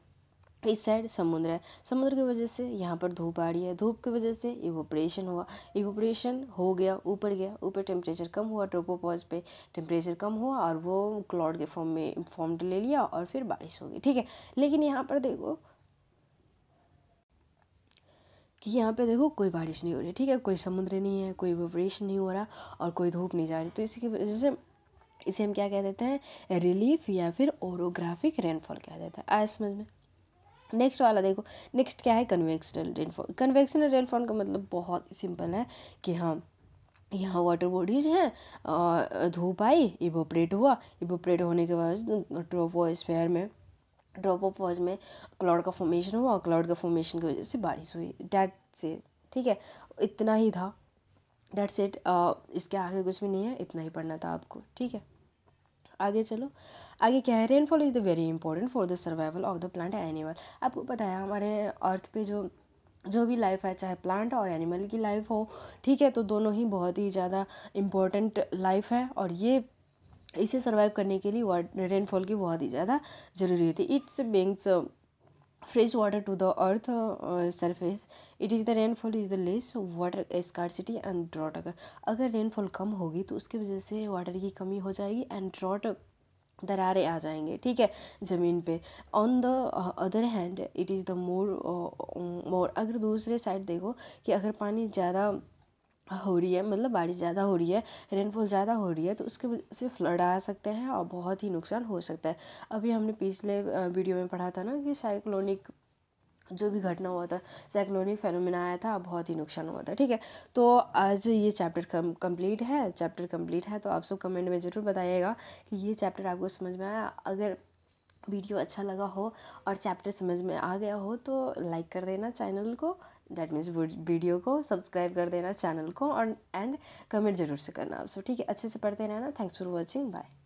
इस साइड समुद्र है, समुद्र की वजह से यहाँ पर धूप आ रही है, धूप की वजह से इवोपरेशन हुआ, इवोपरेशन हो गया, ऊपर ऊपर टेम्परेचर कम हुआ, ट्रोपोपॉज पे टेम्परेचर कम हुआ और वो क्लाउड के फॉर्म ले लिया और फिर बारिश हो गई। ठीक है, लेकिन यहाँ पर देखो कि यहाँ पे देखो कोई बारिश नहीं हो रही। ठीक है, कोई समुद्र नहीं है, कोई इवोपरेशन नहीं हो रहा और कोई धूप नहीं जा रही, तो इसकी वजह से इसे हम क्या कह देते हैं, रिलीफ या फिर ओरोग्राफिक रेनफॉल कह देते हैं। आया समझ में? नेक्स्ट वाला देखो, नेक्स्ट क्या है, कन्वेक्शनल रेनफॉल। कन्वेक्शनल रेनफॉल का मतलब बहुत ही सिंपल है कि हाँ यहाँ वाटर बॉडीज हैं, धूप आई, इवोपरेट हुआ, इवोपरेट होने के बाद ट्रोपोस्फेयर में, ट्रोपोपॉज में क्लाउड का फॉर्मेशन हुआ, क्लाउड का फॉर्मेशन की वजह से बारिश हुई, डैट से। ठीक है, इतना ही था, डैट्स इट, इसके आगे कुछ भी नहीं है, इतना ही पढ़ना था आपको। ठीक है, आगे चलो, आगे क्या है, rainfall is the very important for the survival of the plant and animal. आपको पता है हमारे अर्थ पे जो भी लाइफ है, चाहे प्लांट और एनिमल की लाइफ हो, ठीक है, तो दोनों ही बहुत ही ज़्यादा इम्पोर्टेंट लाइफ है, और ये इसे सर्वाइव करने के लिए रेनफॉल की बहुत ही ज़्यादा ज़रूरी होती है। Its brings fresh water to the earth surface, it is the rainfall is the less water scarcity and drought. अगर रेनफॉल कम होगी तो उसकी वजह से वाटर की कमी हो जाएगी एंड ड्रॉट, दरारें आ जाएंगे। ठीक है, ज़मीन पे। On the other hand it is the more, अगर दूसरे साइड देखो कि अगर पानी ज़्यादा हो रही है, मतलब बारिश ज़्यादा हो रही है, रेनफॉल ज़्यादा हो रही है, तो उसके वजह से फ्लड आ सकते हैं और बहुत ही नुकसान हो सकता है। अभी हमने पिछले वीडियो में पढ़ा था ना कि साइक्लोनिक जो भी घटना हुआ था, साइक्लोनिक फेनोमेना आया था, बहुत ही नुकसान हुआ था। ठीक है, तो आज ये चैप्टर कंप्लीट है। तो आप सब कमेंट में ज़रूर बताइएगा कि ये चैप्टर आपको समझ में आया। अगर वीडियो अच्छा लगा हो और चैप्टर समझ में आ गया हो तो लाइक कर देना चैनल को, डैट मीन्स वीडियो को सब्सक्राइब कर देना चैनल को, और एंड कमेंट ज़रूर से करना। सो ठीक है, अच्छे से पढ़ते रहना। Thanks for watching, bye.